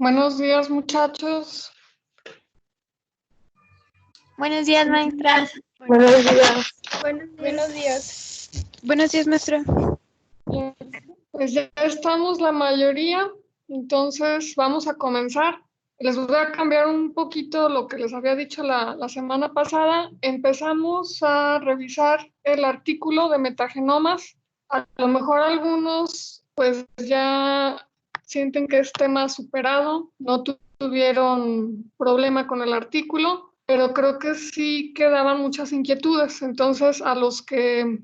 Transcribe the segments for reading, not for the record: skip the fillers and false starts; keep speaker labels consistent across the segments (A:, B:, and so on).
A: Buenos días, muchachos.
B: Buenos días, maestra.
A: Buenos días.
B: Buenos días. Buenos días, maestra.
A: Bien, pues ya estamos la mayoría, entonces vamos a comenzar. Les voy a cambiar un poquito lo que les había dicho la semana pasada. Empezamos a revisar el artículo de metagenomas. A lo mejor algunos pues ya sienten que es tema superado, no tuvieron problema con el artículo, pero creo que sí quedaban muchas inquietudes. Entonces, a los que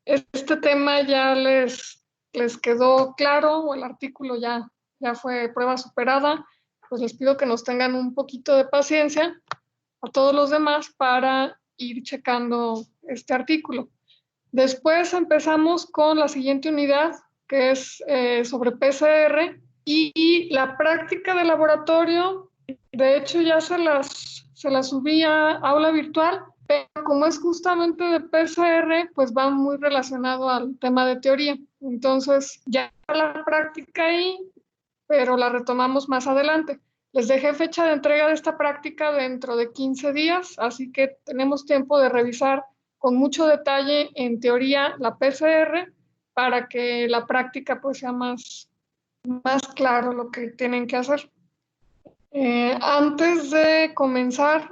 A: este tema ya les quedó claro o el artículo ya fue prueba superada, pues les pido que nos tengan un poquito de paciencia a todos los demás para ir checando este artículo. Después empezamos con la siguiente unidad, que es sobre PCR y la práctica de laboratorio. De hecho, ya se las subí a aula virtual, pero como es justamente de PCR, pues va muy relacionado al tema de teoría. Entonces, ya la práctica ahí, pero la retomamos más adelante. Les dejé fecha de entrega de esta práctica dentro de 15 días, así que tenemos tiempo de revisar con mucho detalle en teoría la PCR para que la práctica pues sea más claro lo que tienen que hacer. Antes de comenzar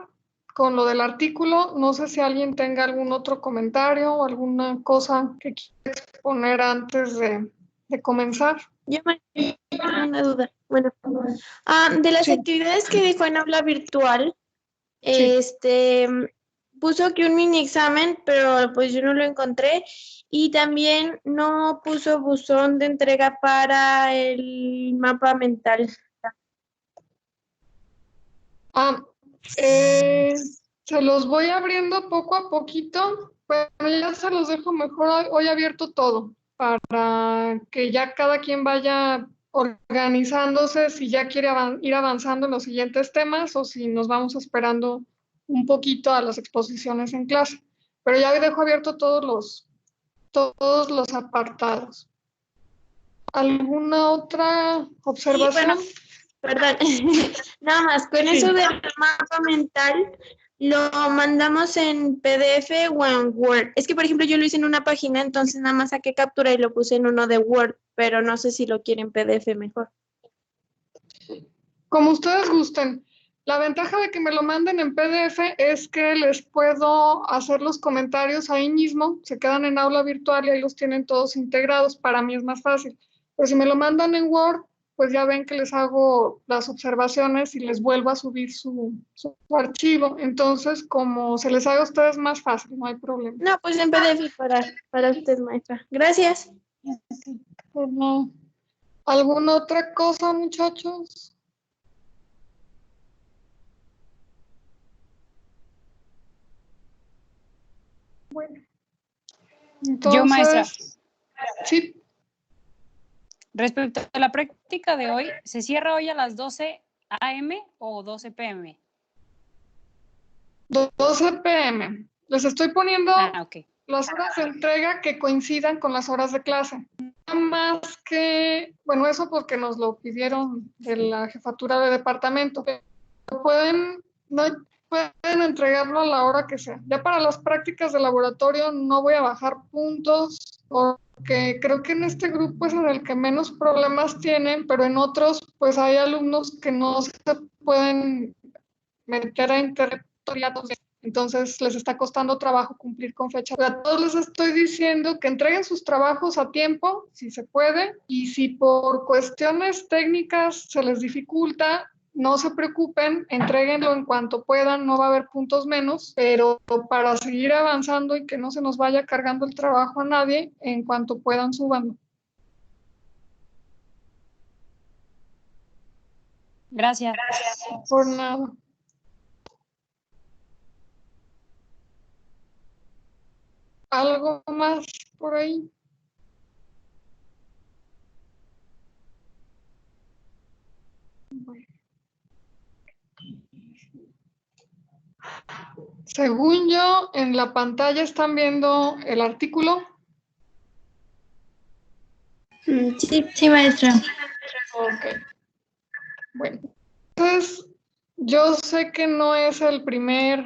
A: con lo del artículo, no sé si alguien tenga algún otro comentario o alguna cosa que quiera exponer antes de comenzar.
B: Yo me tengo una duda. Bueno, de las actividades que dijo en aula virtual,
A: Sí.
B: puso que un mini examen, pero pues yo no lo encontré. Y también no puso buzón de entrega para el mapa mental.
A: Se los voy abriendo poco a poquito, pero ya se los dejo mejor hoy abierto todo, para que ya cada quien vaya organizándose si ya quiere ir avanzando en los siguientes temas o si nos vamos esperando un poquito a las exposiciones en clase. Pero ya dejo abierto todos los apartados. ¿Alguna otra observación?
B: Sí, bueno, perdón. Nada más, con eso del mapa mental, ¿lo mandamos en PDF o en Word? Es que, por ejemplo, yo lo hice en una página, entonces nada más saqué captura y lo puse en uno de Word, pero no sé si lo quieren PDF mejor.
A: Como ustedes gusten. La ventaja de que me lo manden en PDF es que les puedo hacer los comentarios ahí mismo, se quedan en aula virtual y ahí los tienen todos integrados. Para mí es más fácil. Pero si me lo mandan en Word, pues ya ven que les hago las observaciones y les vuelvo a subir su archivo. Entonces, como se les haga a ustedes más fácil, no hay problema.
B: No, pues en PDF para usted, maestra. Gracias.
A: Pues no. ¿Alguna otra cosa, muchachos? Bueno. Entonces,
C: Yo, maestra,
A: sí.
C: respecto a la práctica de hoy, ¿se cierra hoy a las 12 a.m. o 12 p.m.?
A: 12 p.m. Les estoy poniendo
C: Ok.
A: las horas de entrega que coincidan con las horas de clase. Nada más que, bueno, eso porque nos lo pidieron de la jefatura de departamento. Pero pueden entregarlo a la hora que sea. Ya para las prácticas de laboratorio no voy a bajar puntos porque creo que en este grupo es en el que menos problemas tienen, pero en otros pues hay alumnos que no se pueden meter a interrogatorios, entonces les está costando trabajo cumplir con fecha. A todos les estoy diciendo que entreguen sus trabajos a tiempo, si se puede, y si por cuestiones técnicas se les dificulta, no se preocupen, entréguenlo en cuanto puedan, no va a haber puntos menos, pero para seguir avanzando y que no se nos vaya cargando el trabajo a nadie, en cuanto puedan, súbanlo.
C: Gracias.
A: Por nada. ¿Algo más por ahí? Bueno. Según yo, en la pantalla están viendo el artículo.
B: Sí, maestra.
A: Ok. Bueno, entonces yo sé que no es el primer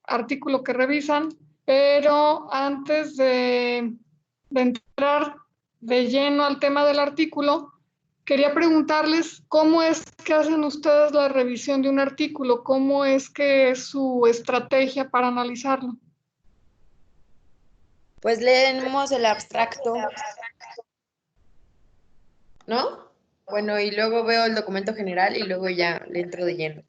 A: artículo que revisan, pero antes de entrar de lleno al tema del artículo, quería preguntarles cómo es que hacen ustedes la revisión de un artículo, cómo es que es su estrategia para analizarlo.
D: Pues leemos el abstracto, ¿no? Bueno, y luego veo el documento general y luego ya le entro de lleno.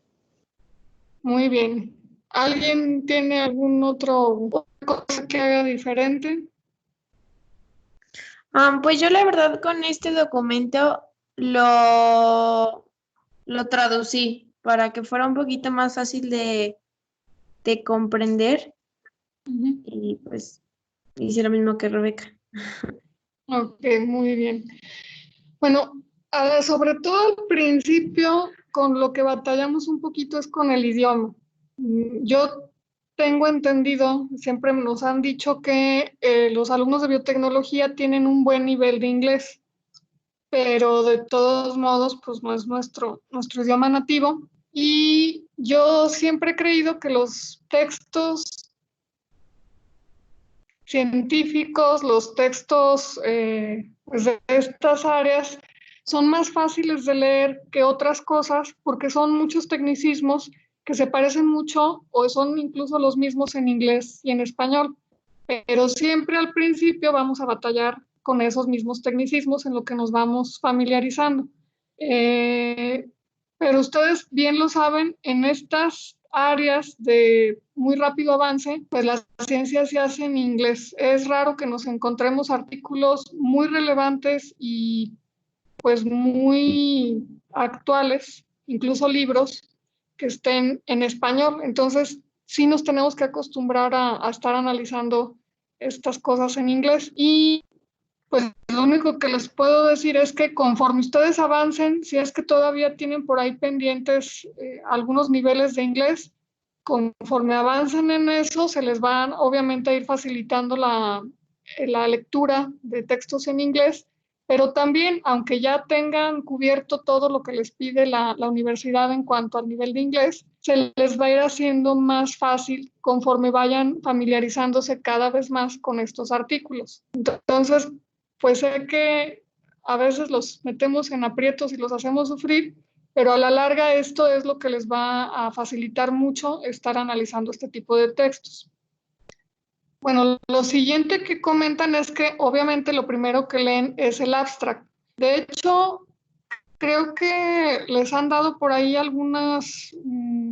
A: Muy bien. ¿Alguien tiene algún otro cosa que haga diferente?
B: Pues yo la verdad con este documento lo traducí para que fuera un poquito más fácil de comprender
A: Ujú.
B: y pues hice lo mismo que Rebeca.
A: Ok, muy bien. Bueno, sobre todo al principio, con lo que batallamos un poquito es con el idioma. Yo tengo entendido, siempre nos han dicho que los alumnos de biotecnología tienen un buen nivel de inglés, pero de todos modos, pues no es nuestro idioma nativo. Y yo siempre he creído que los textos científicos, los textos pues de estas áreas son más fáciles de leer que otras cosas porque son muchos tecnicismos que se parecen mucho o son incluso los mismos en inglés y en español. Pero siempre al principio vamos a batallar con esos mismos tecnicismos en lo que nos vamos familiarizando. Eh, pero ustedes bien lo saben, en estas áreas de muy rápido avance, pues la ciencia se hace en inglés. Es raro que nos encontremos artículos muy relevantes y pues muy actuales, incluso libros que estén en español. Entonces, sí nos tenemos que acostumbrar a estar analizando estas cosas en inglés. Y pues lo único que les puedo decir es que conforme ustedes avancen, si es que todavía tienen por ahí pendientes algunos niveles de inglés, conforme avancen en eso, se les van obviamente a ir facilitando la lectura de textos en inglés, pero también, aunque ya tengan cubierto todo lo que les pide la universidad en cuanto al nivel de inglés, se les va a ir haciendo más fácil conforme vayan familiarizándose cada vez más con estos artículos. Entonces, pues sé que a veces los metemos en aprietos y los hacemos sufrir, pero a la larga esto es lo que les va a facilitar mucho estar analizando este tipo de textos. Bueno, lo siguiente que comentan es que obviamente lo primero que leen es el abstract. De hecho, creo que les han dado por ahí algunas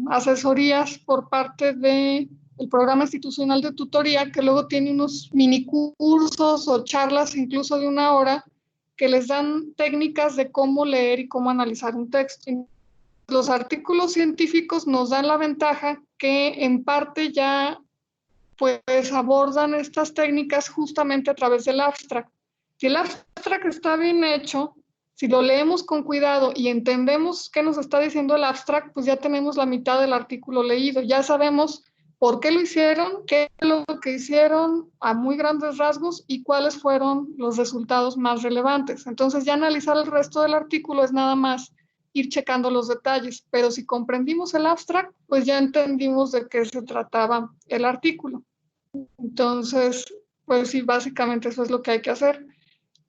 A: asesorías por parte del programa institucional de tutoría, que luego tiene unos mini cursos o charlas incluso de una hora que les dan técnicas de cómo leer y cómo analizar un texto. Los artículos científicos nos dan la ventaja que en parte ya pues abordan estas técnicas justamente a través del abstract. Si el abstract está bien hecho, si lo leemos con cuidado y entendemos qué nos está diciendo el abstract, pues ya tenemos la mitad del artículo leído, ya sabemos por qué lo hicieron, qué es lo que hicieron a muy grandes rasgos y cuáles fueron los resultados más relevantes. Entonces ya analizar el resto del artículo es nada más ir checando los detalles, pero si comprendimos el abstract, pues ya entendimos de qué se trataba el artículo. Entonces, pues sí, básicamente eso es lo que hay que hacer.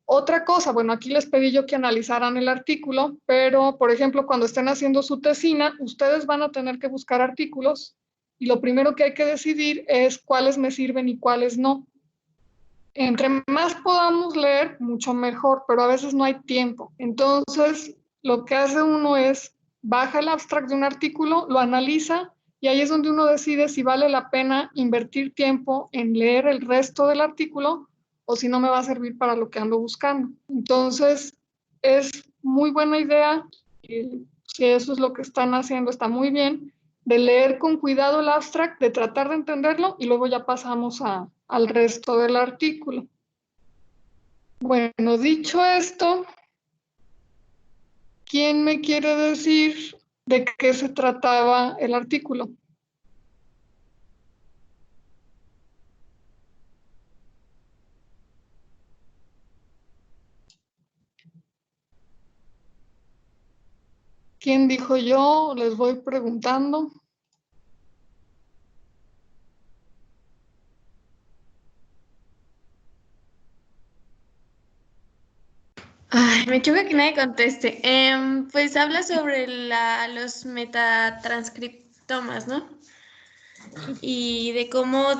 A: Otra cosa, bueno, aquí les pedí yo que analizaran el artículo, pero por ejemplo, cuando estén haciendo su tesina, ustedes van a tener que buscar artículos y lo primero que hay que decidir es cuáles me sirven y cuáles no. Entre más podamos leer, mucho mejor, pero a veces no hay tiempo. Entonces, lo que hace uno es baja el abstract de un artículo, lo analiza y ahí es donde uno decide si vale la pena invertir tiempo en leer el resto del artículo o si no me va a servir para lo que ando buscando. Entonces, es muy buena idea, y si eso es lo que están haciendo, está muy bien, de leer con cuidado el abstract, de tratar de entenderlo y luego ya pasamos al resto del artículo. Bueno, dicho esto, ¿quién me quiere decir de qué se trataba el artículo? ¿Quién dijo yo? Les voy preguntando.
B: Ay, me choca que nadie conteste. Pues habla sobre los metatranscriptomas, ¿no? Y de cómo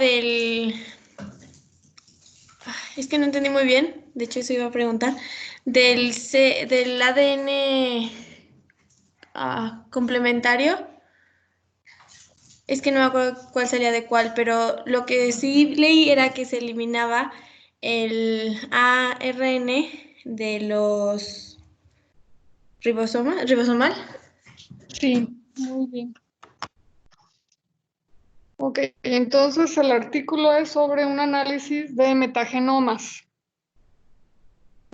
B: es que no entendí muy bien, de hecho eso iba a preguntar, del ADN complementario. Es que no me acuerdo cuál salía de cuál, pero lo que sí leí era que se eliminaba el ARN de los ribosomal.
A: Sí, muy bien. Ok, entonces el artículo es sobre un análisis de metagenomas.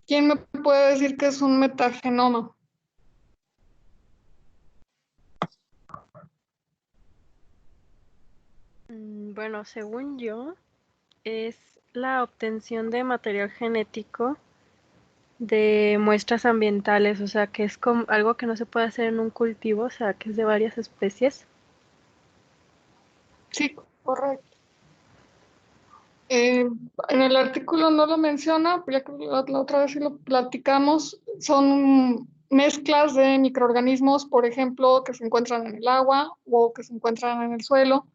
A: ¿Quién me puede decir qué es un metagenoma?
E: Bueno, según yo, es la obtención de material genético de muestras ambientales, o sea, que es como algo que no se puede hacer en un cultivo, o sea, que es de varias especies.
A: Sí, correcto. En el artículo no lo menciona, pero ya que la otra vez sí lo platicamos, son mezclas de microorganismos, por ejemplo, que se encuentran en el agua o que se encuentran en el suelo.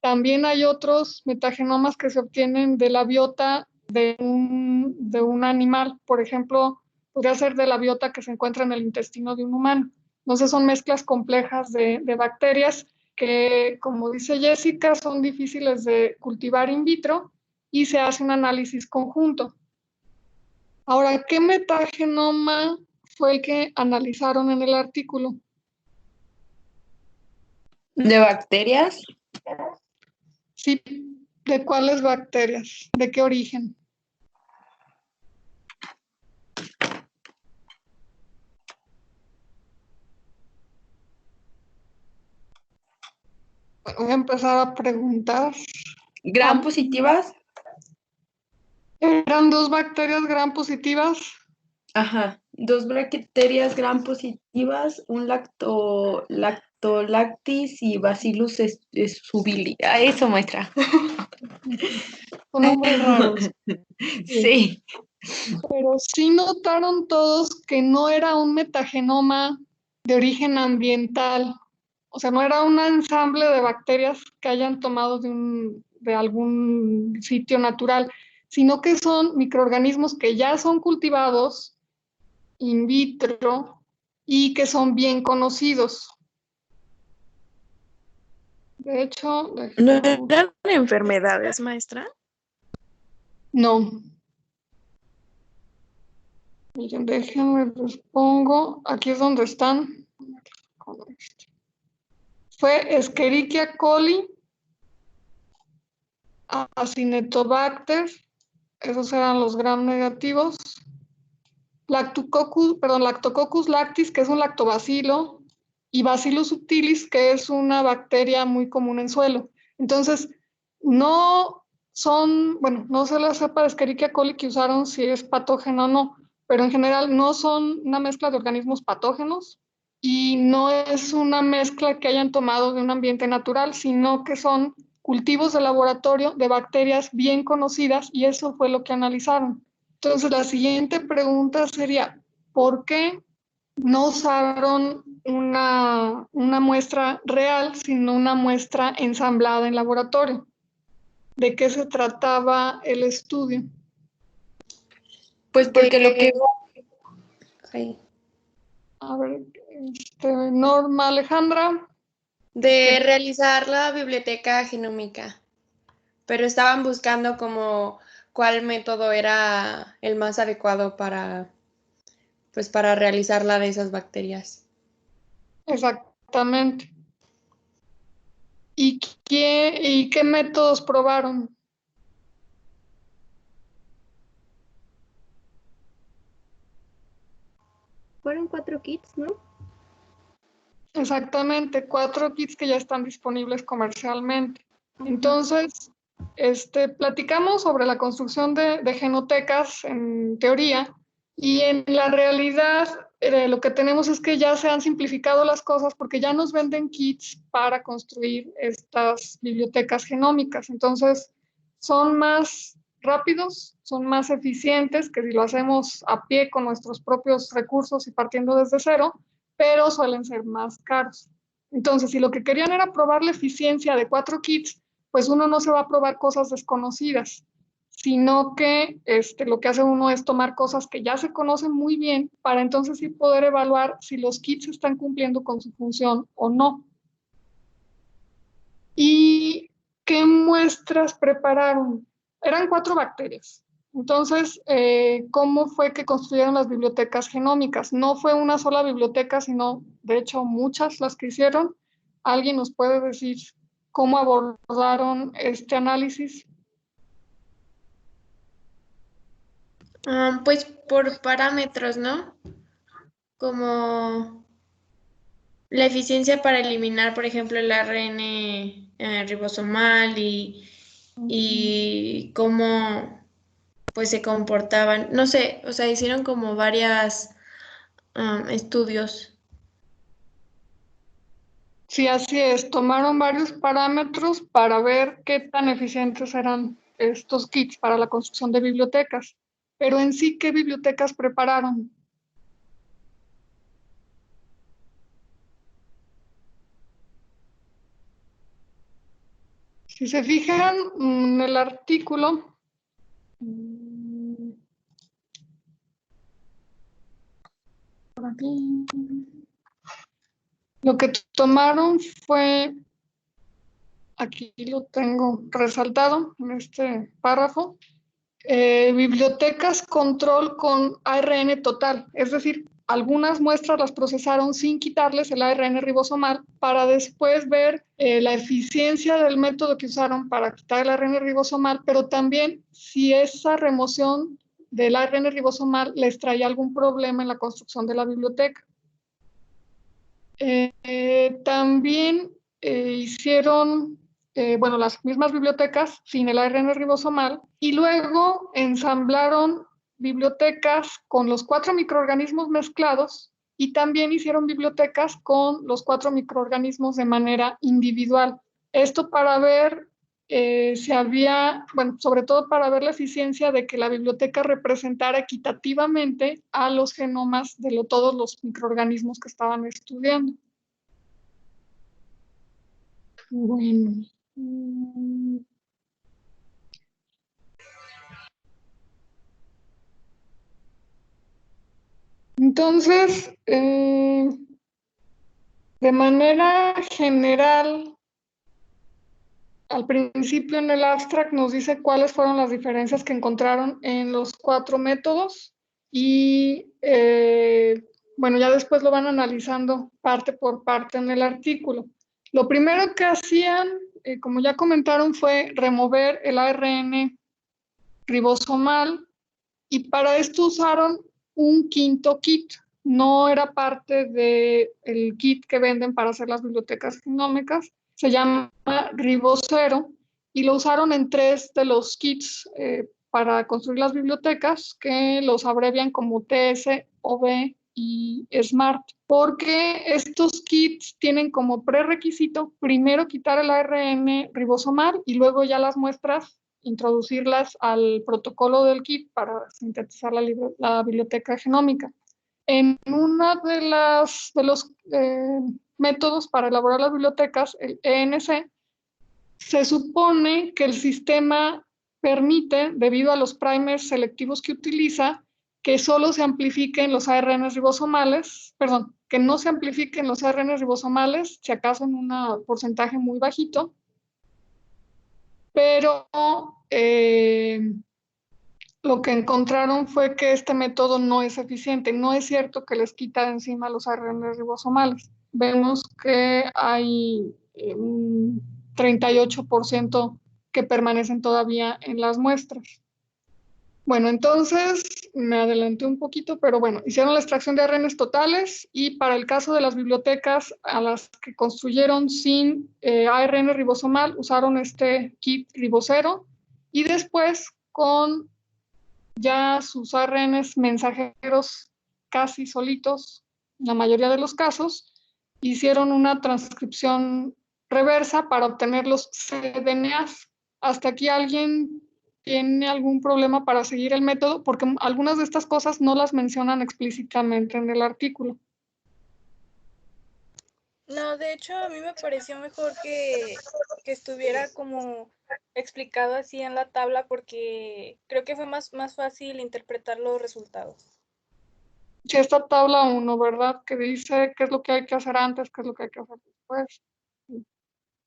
A: También hay otros metagenomas que se obtienen de la biota de un animal, por ejemplo, podría ser de la biota que se encuentra en el intestino de un humano. Entonces son mezclas complejas de bacterias que, como dice Jessica, son difíciles de cultivar in vitro y se hace un análisis conjunto. Ahora, ¿qué metagenoma fue el que analizaron en el artículo?
D: ¿De bacterias?
A: Sí, ¿de cuáles bacterias? ¿De qué origen? Bueno, voy a empezar a preguntar.
D: ¿Gram positivas?
A: ¿Eran 2 bacterias gram positivas?
D: Ajá. 2 bacterias gram positivas, un lactolactis y Bacillus subili. Eso muestra.
A: Son nombres raros.
D: Sí.
A: Pero sí notaron todos que no era un metagenoma de origen ambiental. O sea, no era un ensamble de bacterias que hayan tomado de algún sitio natural, sino que son microorganismos que ya son cultivados in vitro y que son bien conocidos. De hecho,
F: ¿No eran enfermedades, maestra?
A: no. Miren, déjenme les pongo. Aquí es donde están. Fue Escherichia coli, Acinetobacter, esos eran los gram negativos, Lactococcus lactis, que es un lactobacilo, y Bacillus subtilis, que es una bacteria muy común en suelo. Entonces, no no se les sepa de Escherichia coli que usaron si es patógeno o no, pero en general no son una mezcla de organismos patógenos y no es una mezcla que hayan tomado de un ambiente natural, sino que son cultivos de laboratorio de bacterias bien conocidas y eso fue lo que analizaron. Entonces, la siguiente pregunta sería, ¿por qué no usaron una muestra real, sino una muestra ensamblada en laboratorio? ¿De qué se trataba el estudio?
D: Pues porque lo que...
A: A ver, Norma Alejandra.
D: De realizar la biblioteca genómica, pero estaban buscando como cuál método era el más adecuado pues para realizarla de esas bacterias.
A: Exactamente. ¿Y qué métodos probaron?
B: Fueron 4 kits, ¿no?
A: Exactamente, 4 kits que ya están disponibles comercialmente. Entonces, platicamos sobre la construcción de genotecas en teoría, Y en la realidad lo que tenemos es que ya se han simplificado las cosas porque ya nos venden kits para construir estas bibliotecas genómicas. Entonces, son más rápidos, son más eficientes que si lo hacemos a pie con nuestros propios recursos y partiendo desde cero, pero suelen ser más caros. Entonces, si lo que querían era probar la eficiencia de 4 kits, pues uno no se va a probar cosas desconocidas, sino que lo que hace uno es tomar cosas que ya se conocen muy bien para entonces sí poder evaluar si los kits están cumpliendo con su función o no. ¿Y qué muestras prepararon? Eran 4 bacterias. Entonces, ¿cómo fue que construyeron las bibliotecas genómicas? No fue una sola biblioteca, sino de hecho muchas las que hicieron. ¿Alguien nos puede decir cómo abordaron este análisis?
D: Pues por parámetros, ¿no? Como la eficiencia para eliminar, por ejemplo, el ARN ribosomal y cómo pues se comportaban. No sé, o sea, hicieron como varias estudios.
A: Sí, así es. Tomaron varios parámetros para ver qué tan eficientes eran estos kits para la construcción de bibliotecas. Pero en sí, ¿qué bibliotecas prepararon? Si se fijan en el artículo, por aquí, lo que tomaron fue, aquí lo tengo resaltado en este párrafo, bibliotecas control con ARN total, es decir, algunas muestras las procesaron sin quitarles el ARN ribosomal para después ver la eficiencia del método que usaron para quitar el ARN ribosomal, pero también si esa remoción del ARN ribosomal les traía algún problema en la construcción de la biblioteca. También hicieron las mismas bibliotecas sin el ARN ribosomal y luego ensamblaron bibliotecas con los 4 microorganismos mezclados y también hicieron bibliotecas con los 4 microorganismos de manera individual. Esto para ver si había, sobre todo para ver la eficiencia de que la biblioteca representara equitativamente a los genomas de todos los microorganismos que estaban estudiando. Bueno. Entonces, de manera general, al principio en el abstract nos dice cuáles fueron las diferencias que encontraron en los 4 métodos y ya después lo van analizando parte por parte en el artículo. Lo primero que hacían, como ya comentaron, fue remover el ARN ribosomal y para esto usaron un quinto kit. No era parte del kit que venden para hacer las bibliotecas genómicas, se llama Ribocero y lo usaron en 3 de los kits para construir las bibliotecas que los abrevian como TS, OB y SMART, porque estos kits tienen como prerequisito primero quitar el ARN ribosomal y luego ya las muestras introducirlas al protocolo del kit para sintetizar la biblioteca genómica. En uno de los métodos para elaborar las bibliotecas, el ENC, se supone que el sistema permite, debido a los primers selectivos que utiliza, que solo se amplifiquen los ARN ribosomales, que no se amplifiquen los ARN ribosomales, si acaso en un porcentaje muy bajito, pero lo que encontraron fue que este método no es eficiente. No es cierto que les quita de encima los ARN ribosomales. Vemos que hay un 38% que permanecen todavía en las muestras. Bueno, entonces me adelanté un poquito, pero hicieron la extracción de ARNs totales y para el caso de las bibliotecas a las que construyeron sin ARN ribosomal, usaron este kit Ribocero y después con ya sus ARNs mensajeros casi solitos, la mayoría de los casos, hicieron una transcripción reversa para obtener los cDNAs. ¿Hasta aquí alguien tiene algún problema para seguir el método? Porque algunas de estas cosas no las mencionan explícitamente en el artículo.
G: No, de hecho a mí me pareció mejor que estuviera como explicado así en la tabla porque creo que fue más fácil interpretar los resultados.
A: Sí, esta tabla 1, ¿verdad? Que dice qué es lo que hay que hacer antes, qué es lo que hay que hacer después.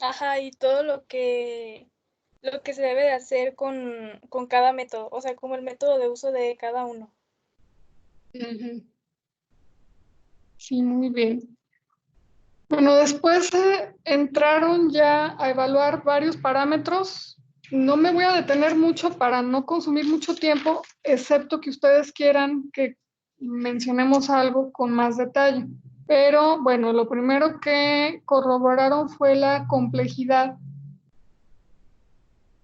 G: Ajá, y todo lo que se debe de hacer con cada método, o sea, como el método de uso de cada uno.
A: Ujú. Sí, muy bien. Bueno, después entraron ya a evaluar varios parámetros. No me voy a detener mucho para no consumir mucho tiempo, excepto que ustedes quieran que mencionemos algo con más detalle. Pero bueno, lo primero que corroboraron fue la complejidad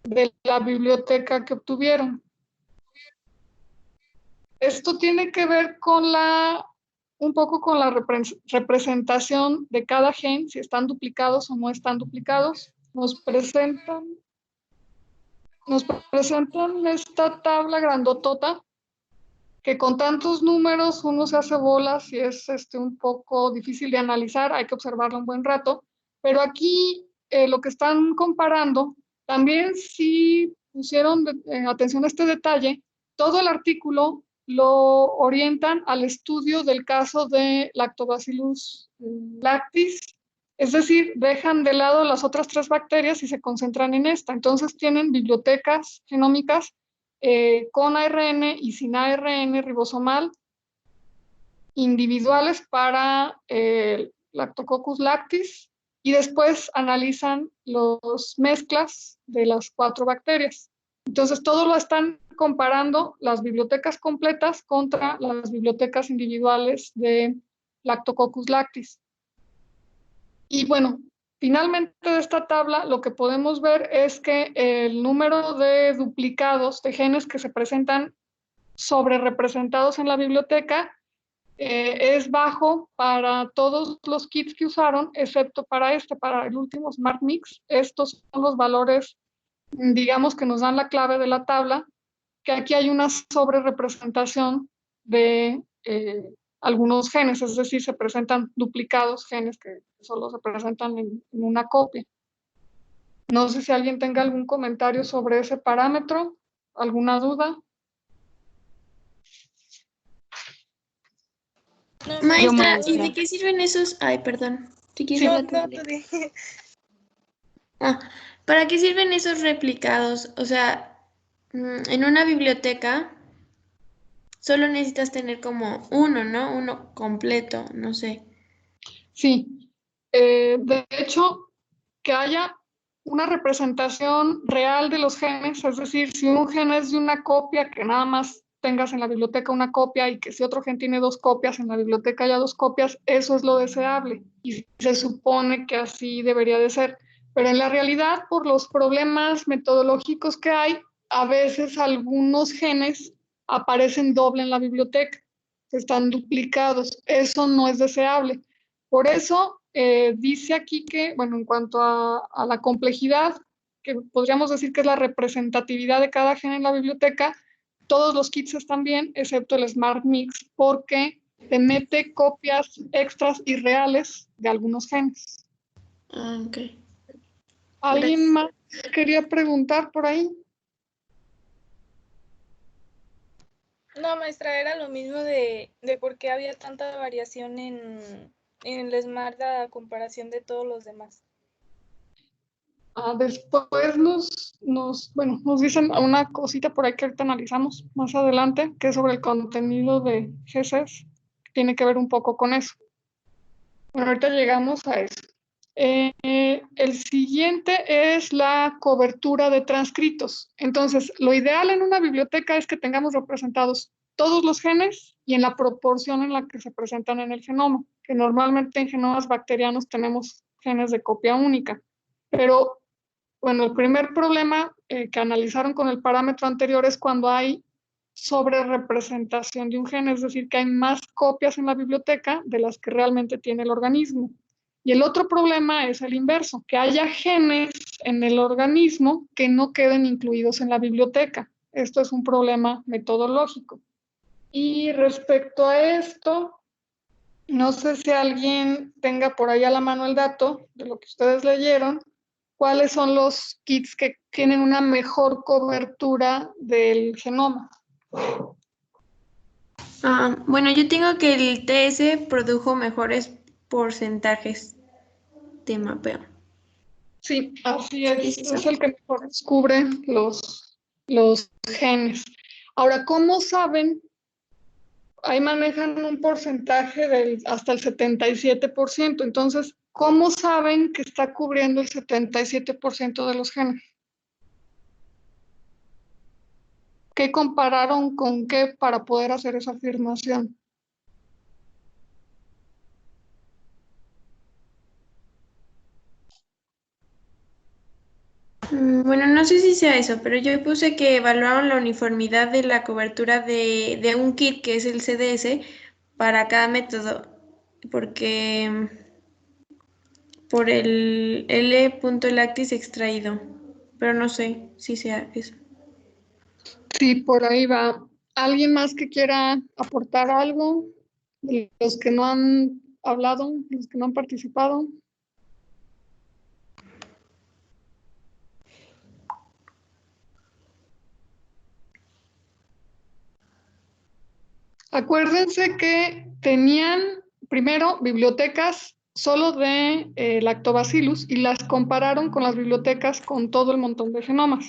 A: de la biblioteca que obtuvieron. Esto tiene que ver con un poco con la representación de cada gen, si están duplicados o no están duplicados. Nos presentan esta tabla grandotota que con tantos números uno se hace bolas y es un poco difícil de analizar, hay que observarlo un buen rato, pero aquí lo que están comparando, también si pusieron atención a este detalle, todo el artículo lo orientan al estudio del caso de Lactobacillus lactis, es decir, dejan de lado las otras 3 bacterias y se concentran en esta. Entonces tienen bibliotecas genómicas con ARN y sin ARN ribosomal individuales para Lactococcus lactis y después analizan las mezclas de las 4 bacterias. Entonces, todo lo están comparando las bibliotecas completas contra las bibliotecas individuales de Lactococcus lactis. Y bueno, finalmente de esta tabla lo que podemos ver es que el número de duplicados de genes que se presentan sobre representados en la biblioteca es bajo para todos los kits que usaron, excepto para para el último Smart Mix. Estos son los valores, digamos, que nos dan la clave de la tabla, que aquí hay una sobrerepresentación de algunos genes, es decir, se presentan duplicados genes que solo se presentan en una copia. No sé si alguien tenga algún comentario sobre ese parámetro, alguna duda.
G: No,
B: Maestra,
C: maestra.
B: ¿y de qué sirven esos? Ay, perdón. ¿Te quieres
G: no,
B: hablar?
G: tú di.
B: ¿Para qué sirven esos replicados? O sea, en una biblioteca solo necesitas tener como uno, ¿no? Uno completo, no sé.
A: Sí, de hecho, que haya una representación real de los genes, es decir, si un gen es de una copia, que nada más tengas en la biblioteca una copia y que si otro gen tiene 2 copias, en la biblioteca haya 2 copias, eso es lo deseable y se supone que así debería de ser. Pero en la realidad, por los problemas metodológicos que hay, a veces algunos genes aparecen doble en la biblioteca, están duplicados. Eso no es deseable. Por eso dice aquí que, bueno, en cuanto a la complejidad, que podríamos decir que es la representatividad de cada gen en la biblioteca, todos los kits están bien, excepto el Smart Mix, porque te mete copias extras y reales de algunos genes.
B: Ok.
A: ¿Alguien más quería preguntar por ahí?
G: No, maestra, era lo mismo de por qué había tanta variación en el Smart a comparación de todos los demás.
A: Después nos dicen una cosita por ahí que ahorita analizamos más adelante, que es sobre el contenido de GCs, que tiene que ver un poco con eso. Bueno, ahorita llegamos a eso. El siguiente es la cobertura de transcritos. Entonces, lo ideal en una biblioteca es que tengamos representados todos los genes y en la proporción en la que se presentan en el genoma, que normalmente en genomas bacterianos tenemos genes de copia única. Pero, bueno, el primer problema que analizaron con el parámetro anterior es cuando hay sobre representación de un gen, es decir, que hay más copias en la biblioteca de las que realmente tiene el organismo. Y el otro problema es el inverso, que haya genes en el organismo que no queden incluidos en la biblioteca. Esto es un problema metodológico. Y respecto a esto, no sé si alguien tenga por ahí a la mano el dato de lo que ustedes leyeron, cuáles son los kits que tienen una mejor cobertura del genoma.
B: Bueno, yo tengo que el TS produjo mejores porcentajes de mapeo.
A: Sí, así es.
B: ¿Sí,
A: Es el que mejor descubre los genes. Ahora, ¿cómo saben? Ahí manejan un porcentaje hasta el 77%. Entonces, ¿cómo saben que está cubriendo el 77% de los genes? ¿Qué compararon con qué para poder hacer esa afirmación?
B: Bueno, no sé si sea eso, pero yo puse que evaluaron la uniformidad de la cobertura de un kit, que es el CDS, para cada método, porque por el L.lactis extraído, pero no sé si sea eso.
A: Sí, por ahí va. ¿Alguien más que quiera aportar algo? De los que no han hablado, los que no han participado. Acuérdense que tenían primero bibliotecas solo de lactobacillus y las compararon con las bibliotecas con todo el montón de genomas.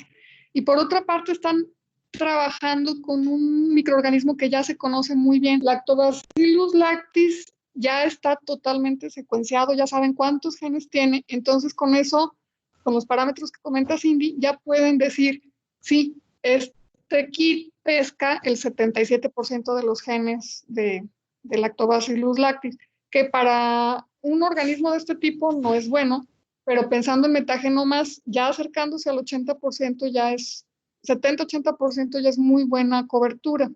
A: Y por otra parte están trabajando con un microorganismo que ya se conoce muy bien. Lactobacillus lactis ya está totalmente secuenciado, ya saben cuántos genes tiene. Entonces con eso, con los parámetros que comenta Cindy, ya pueden decir, sí, este kit pesca el 77% de los genes de Lactobacillus lactis, que para un organismo de este tipo no es bueno, pero pensando en metagenomas, ya acercándose al 80% ya es, 70-80% ya es muy buena cobertura.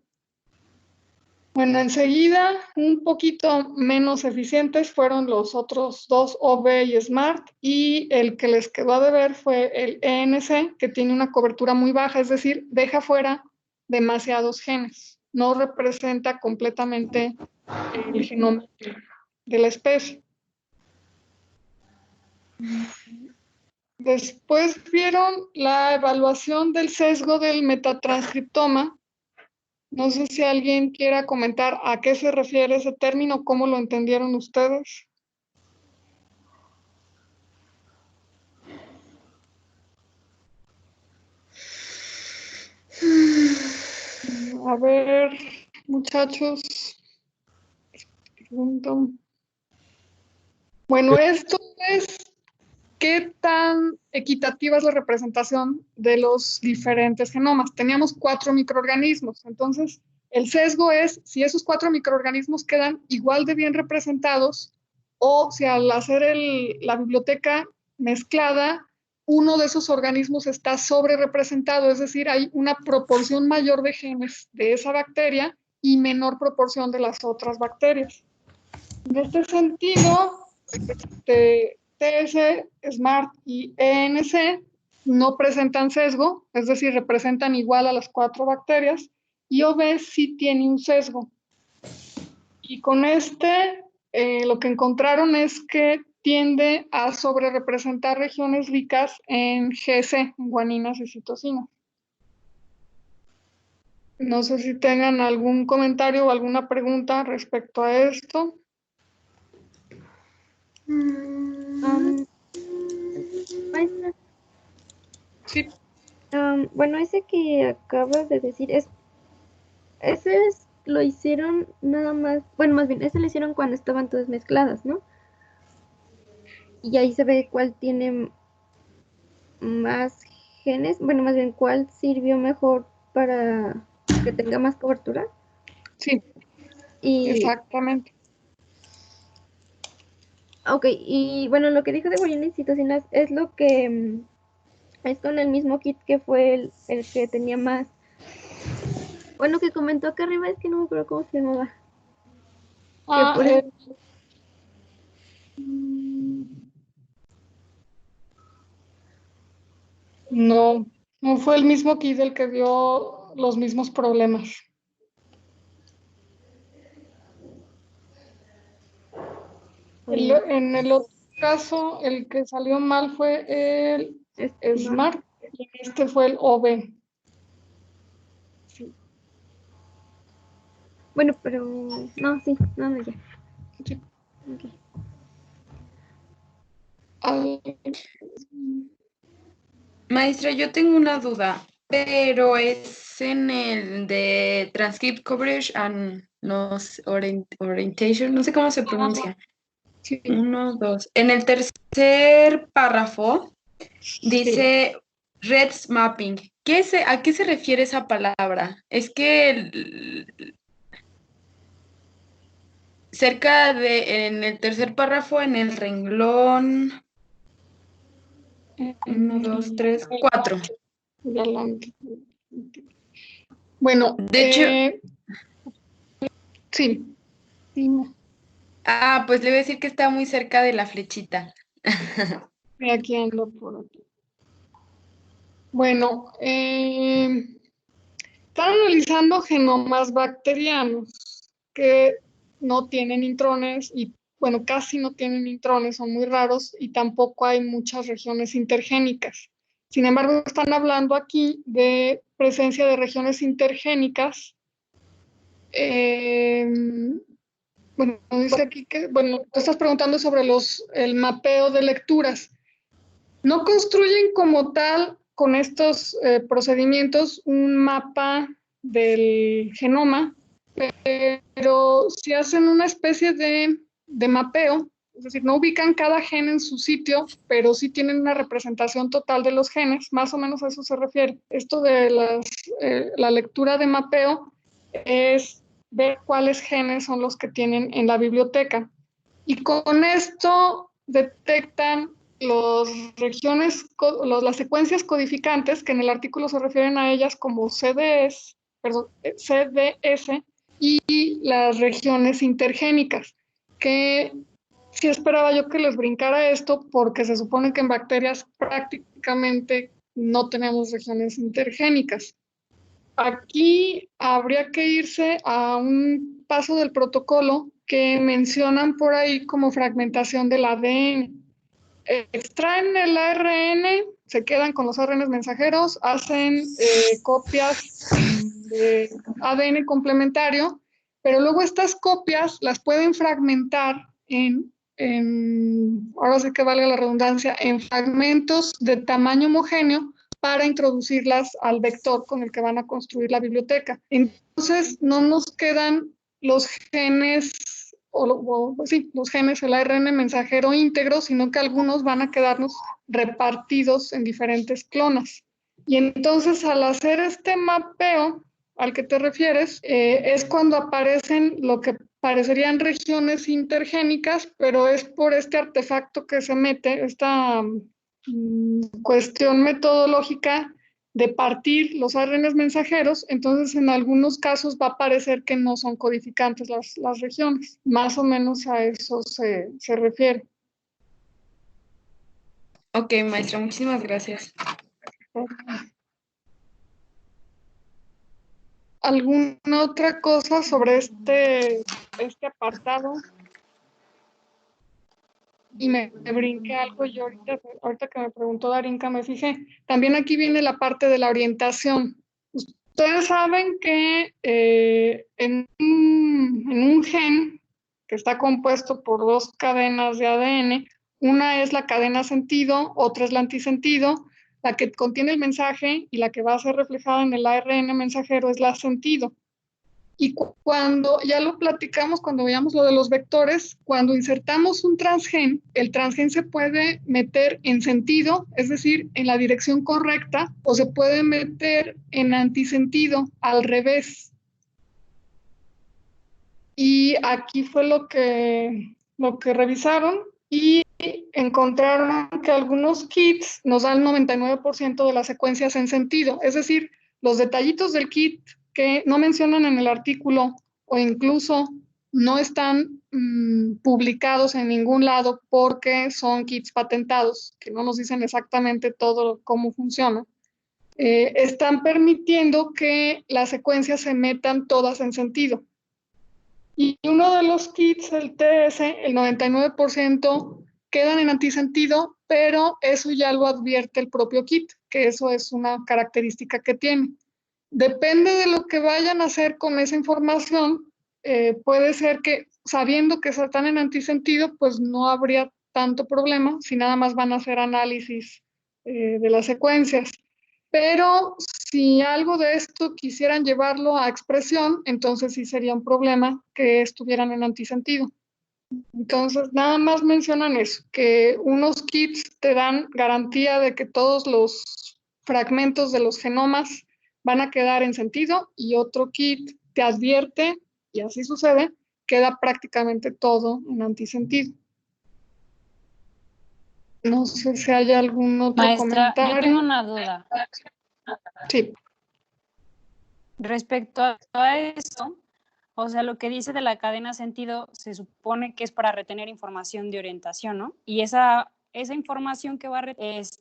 A: Bueno, enseguida, un poquito menos eficientes fueron los otros dos, OV y SMART, y el que les quedó a deber fue el ENC, que tiene una cobertura muy baja, es decir, deja fuera demasiados genes, no representa completamente el genoma de la especie. Después vieron la evaluación del sesgo del metatranscriptoma. No sé si alguien quiera comentar a qué se refiere ese término, cómo lo entendieron ustedes. A ver, muchachos. Pregunto. Bueno, esto es qué tan equitativa es la representación de los diferentes genomas. Teníamos 4 microorganismos, entonces el sesgo es si esos 4 microorganismos quedan igual de bien representados o si al hacer la biblioteca mezclada, uno de esos organismos está sobre representado, es decir, hay una proporción mayor de genes de esa bacteria y menor proporción de las otras bacterias. En este sentido, TS, SMART y ENC no presentan sesgo, es decir, representan igual a las 4 bacterias, y OB sí tiene un sesgo. Y con lo que encontraron es que tiende a sobrerepresentar regiones ricas en GC, en guaninas y citosinas. No sé si tengan algún comentario o alguna pregunta respecto a esto.
H: Maestra,
A: Sí.
H: bueno, ese que acabas de decir, lo hicieron nada más, bueno, más bien, ese lo hicieron cuando estaban todas mezcladas, ¿no? Y ahí se ve cuál tiene más genes, bueno, más bien, cuál sirvió mejor para que tenga más cobertura.
A: Sí,
H: Y,
A: exactamente.
H: ok, y bueno, lo que dijo de guanina y citosinas es lo que es con el mismo kit que fue el que tenía más Bueno, que comentó acá arriba es que no me acuerdo cómo se llamaba.
A: Ah,
H: por el-
A: no, no fue el mismo kit el que dio los mismos problemas. En el otro caso, el que salió mal fue el Smart y este fue el OB.
H: Bueno, pero no, sí, no, ya.
A: Sí.
H: Ok.
A: Al-
I: Maestra, yo tengo una duda, pero es en el de Transcript Coverage and Orientation, no sé cómo se pronuncia.
A: sí,
I: 1, 2. En el tercer párrafo dice Reds Mapping. ¿A qué se refiere esa palabra? Es que cerca en el tercer párrafo, en el renglón 1, 2, 3, 4.
A: Bueno,
I: De hecho,
A: sí. Dime.
I: pues le voy a decir que está muy cerca de la flechita.
A: Y aquí ando por aquí. Bueno, están analizando genomas bacterianos que no tienen intrones y, bueno, casi no tienen intrones, son muy raros y tampoco hay muchas regiones intergénicas. Sin embargo, están hablando aquí de presencia de regiones intergénicas. Bueno, dice aquí que, bueno, tú estás preguntando sobre el mapeo de lecturas. No construyen como tal con estos procedimientos un mapa del genoma, pero sí hacen una especie de mapeo, es decir, no ubican cada gen en su sitio, pero sí tienen una representación total de los genes, más o menos a eso se refiere. Esto de la lectura de mapeo es ver cuáles genes son los que tienen en la biblioteca. Y con esto detectan las secuencias codificantes, que en el artículo se refieren a ellas como CDS, y las regiones intergénicas, que sí esperaba yo que les brincara esto, porque se supone que en bacterias prácticamente no tenemos regiones intergénicas. Aquí habría que irse a un paso del protocolo que mencionan por ahí como fragmentación del ADN. Extraen el ARN, se quedan con los ARN mensajeros, hacen copias de ADN complementario, pero luego estas copias las pueden fragmentar ahora sí que valga la redundancia, en fragmentos de tamaño homogéneo para introducirlas al vector con el que van a construir la biblioteca. Entonces, no nos quedan los genes, los genes, el ARN mensajero íntegro, sino que algunos van a quedarnos repartidos en diferentes clonas. Y entonces, al hacer este mapeo al que te refieres, es cuando aparecen lo que parecerían regiones intergénicas, pero es por este artefacto que se mete, esta cuestión metodológica de partir los ARNs mensajeros, entonces en algunos casos va a parecer que no son codificantes las regiones. Más o menos a eso se refiere.
I: Ok, maestra, muchísimas gracias.
A: ¿Alguna otra cosa sobre este apartado? Y me brinqué algo yo ahorita que me preguntó Darinka, me fijé. También aquí viene la parte de la orientación. Ustedes saben que en un gen que está compuesto por dos cadenas de ADN, una es la cadena sentido, otra es la antisentido, la que contiene el mensaje y la que va a ser reflejada en el ARN mensajero es la sentido. Y cuando, ya lo platicamos cuando veíamos lo de los vectores, cuando insertamos un transgen, el transgen se puede meter en sentido, es decir, en la dirección correcta, o se puede meter en antisentido, al revés. Y aquí fue lo que revisaron y encontraron que algunos kits nos dan 99% de las secuencias en sentido, es decir, los detallitos del kit que no mencionan en el artículo o incluso no están publicados en ningún lado porque son kits patentados, que no nos dicen exactamente todo cómo funciona, están permitiendo que las secuencias se metan todas en sentido. Y uno de los kits, el TS, el 99% quedan en antisentido, pero eso ya lo advierte el propio kit, que eso es una característica que tiene. Depende de lo que vayan a hacer con esa información, puede ser que sabiendo que están en antisentido, pues no habría tanto problema si nada más van a hacer análisis de las secuencias. Pero si algo de esto quisieran llevarlo a expresión, entonces sí sería un problema que estuvieran en antisentido. Entonces, nada más mencionan eso, que unos kits te dan garantía de que todos los fragmentos de los genomas van a quedar en sentido y otro kit te advierte, y así sucede, queda prácticamente todo en antisentido. No sé si hay algún otro
C: Maestra,
A: comentario.
C: yo tengo una duda.
A: Sí.
C: Respecto a eso, o sea, lo que dice de la cadena sentido se supone que es para retener información de orientación, ¿no? Y esa información que va a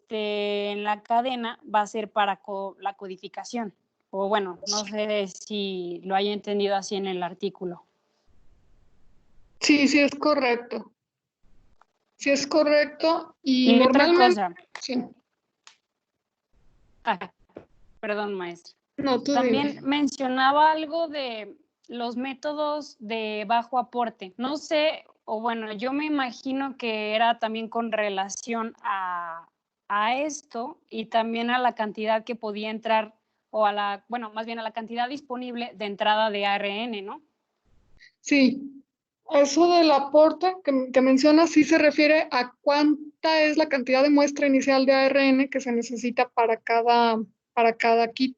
C: en la cadena va a ser para la codificación. O bueno, no sé si lo haya entendido así en el artículo.
A: Sí, sí es correcto. Sí es correcto. Y
C: normalmente... Otra cosa.
A: Sí.
C: Perdón, maestra.
A: No, tú
C: también
A: dime.
C: Mencionaba algo de los métodos de bajo aporte. No sé, o bueno, yo me imagino que era también con relación a esto y también a la cantidad que podía entrar o más bien a la cantidad disponible de entrada de ARN, ¿no? Sí,
A: eso del aporte que mencionas sí se refiere a cuánta es la cantidad de muestra inicial de ARN que se necesita para cada kit.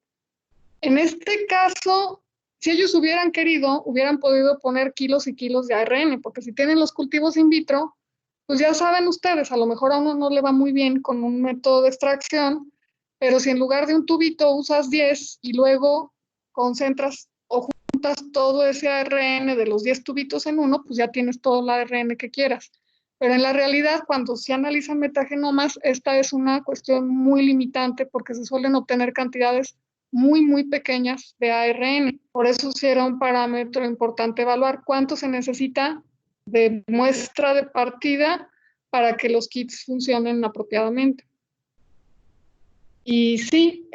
A: En este caso, si ellos hubieran querido, hubieran podido poner kilos y kilos de ARN, porque si tienen los cultivos in vitro, pues ya saben ustedes, a lo mejor a uno no le va muy bien con un método de extracción, pero si en lugar de un tubito usas 10 y luego concentras o juntas todo ese ARN de los 10 tubitos en uno, pues ya tienes todo el ARN que quieras. Pero en la realidad, cuando se analizan metagenomas, esta es una cuestión muy limitante porque se suelen obtener cantidades muy, muy pequeñas de ARN. Por eso sí era un parámetro importante evaluar cuánto se necesita de muestra de partida para que los kits funcionen apropiadamente. Y sí,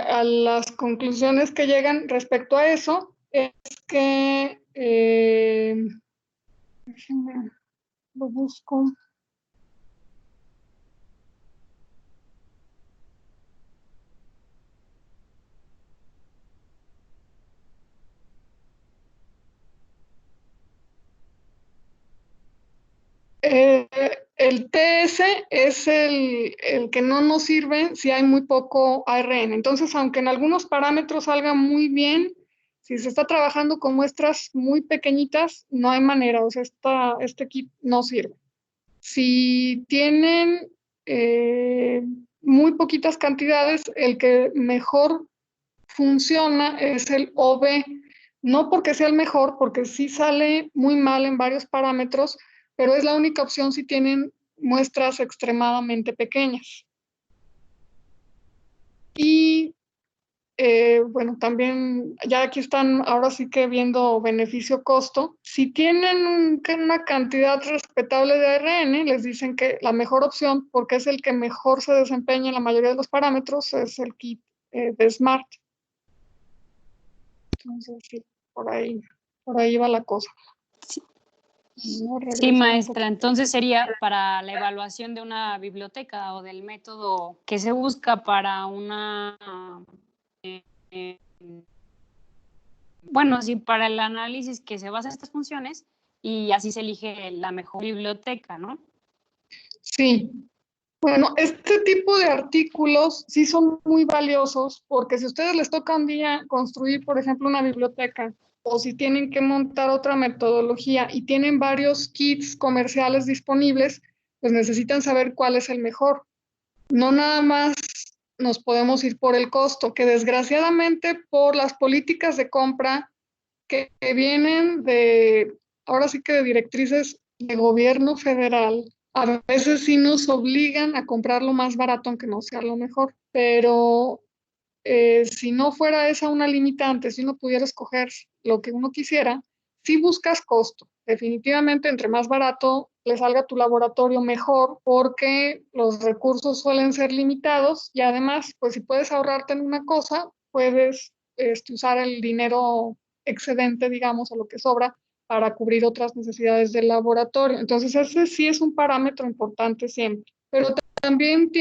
A: a las conclusiones que llegan respecto a eso es que, déjenme, lo busco. El TS es el que no nos sirve si hay muy poco ARN. Entonces, aunque en algunos parámetros salga muy bien, si se está trabajando con muestras muy pequeñitas, no hay manera, o sea, este kit no sirve. Si tienen muy poquitas cantidades, el que mejor funciona es el OB, no porque sea el mejor, porque sí sale muy mal en varios parámetros, pero es la única opción si tienen muestras extremadamente pequeñas. Y bueno, también ya aquí están ahora sí que viendo beneficio-costo. Si tienen una cantidad respetable de ARN, les dicen que la mejor opción, porque es el que mejor se desempeña en la mayoría de los parámetros, es el kit de SMART. Entonces, sí, por ahí va la cosa.
C: Sí, maestra. Entonces sería para la evaluación de una biblioteca o del método que se busca para una... bueno, sí, para el análisis que se basa en estas funciones y así se elige la mejor biblioteca, ¿no?
A: Sí. Bueno, este tipo de artículos sí son muy valiosos porque si a ustedes les toca un día construir, por ejemplo, una biblioteca o si tienen que montar otra metodología y tienen varios kits comerciales disponibles, pues necesitan saber cuál es el mejor. No nada más nos podemos ir por el costo, que desgraciadamente por las políticas de compra que vienen ahora sí que de directrices de gobierno federal, a veces sí nos obligan a comprar lo más barato, aunque no sea lo mejor, pero si no fuera esa una limitante, si uno pudiera escoger lo que uno quisiera, si buscas costo. Definitivamente, entre más barato le salga a tu laboratorio, mejor, porque los recursos suelen ser limitados y además, pues si puedes ahorrarte en una cosa, puedes usar el dinero excedente, digamos, o lo que sobra para cubrir otras necesidades del laboratorio. Entonces, ese sí es un parámetro importante siempre. Pero también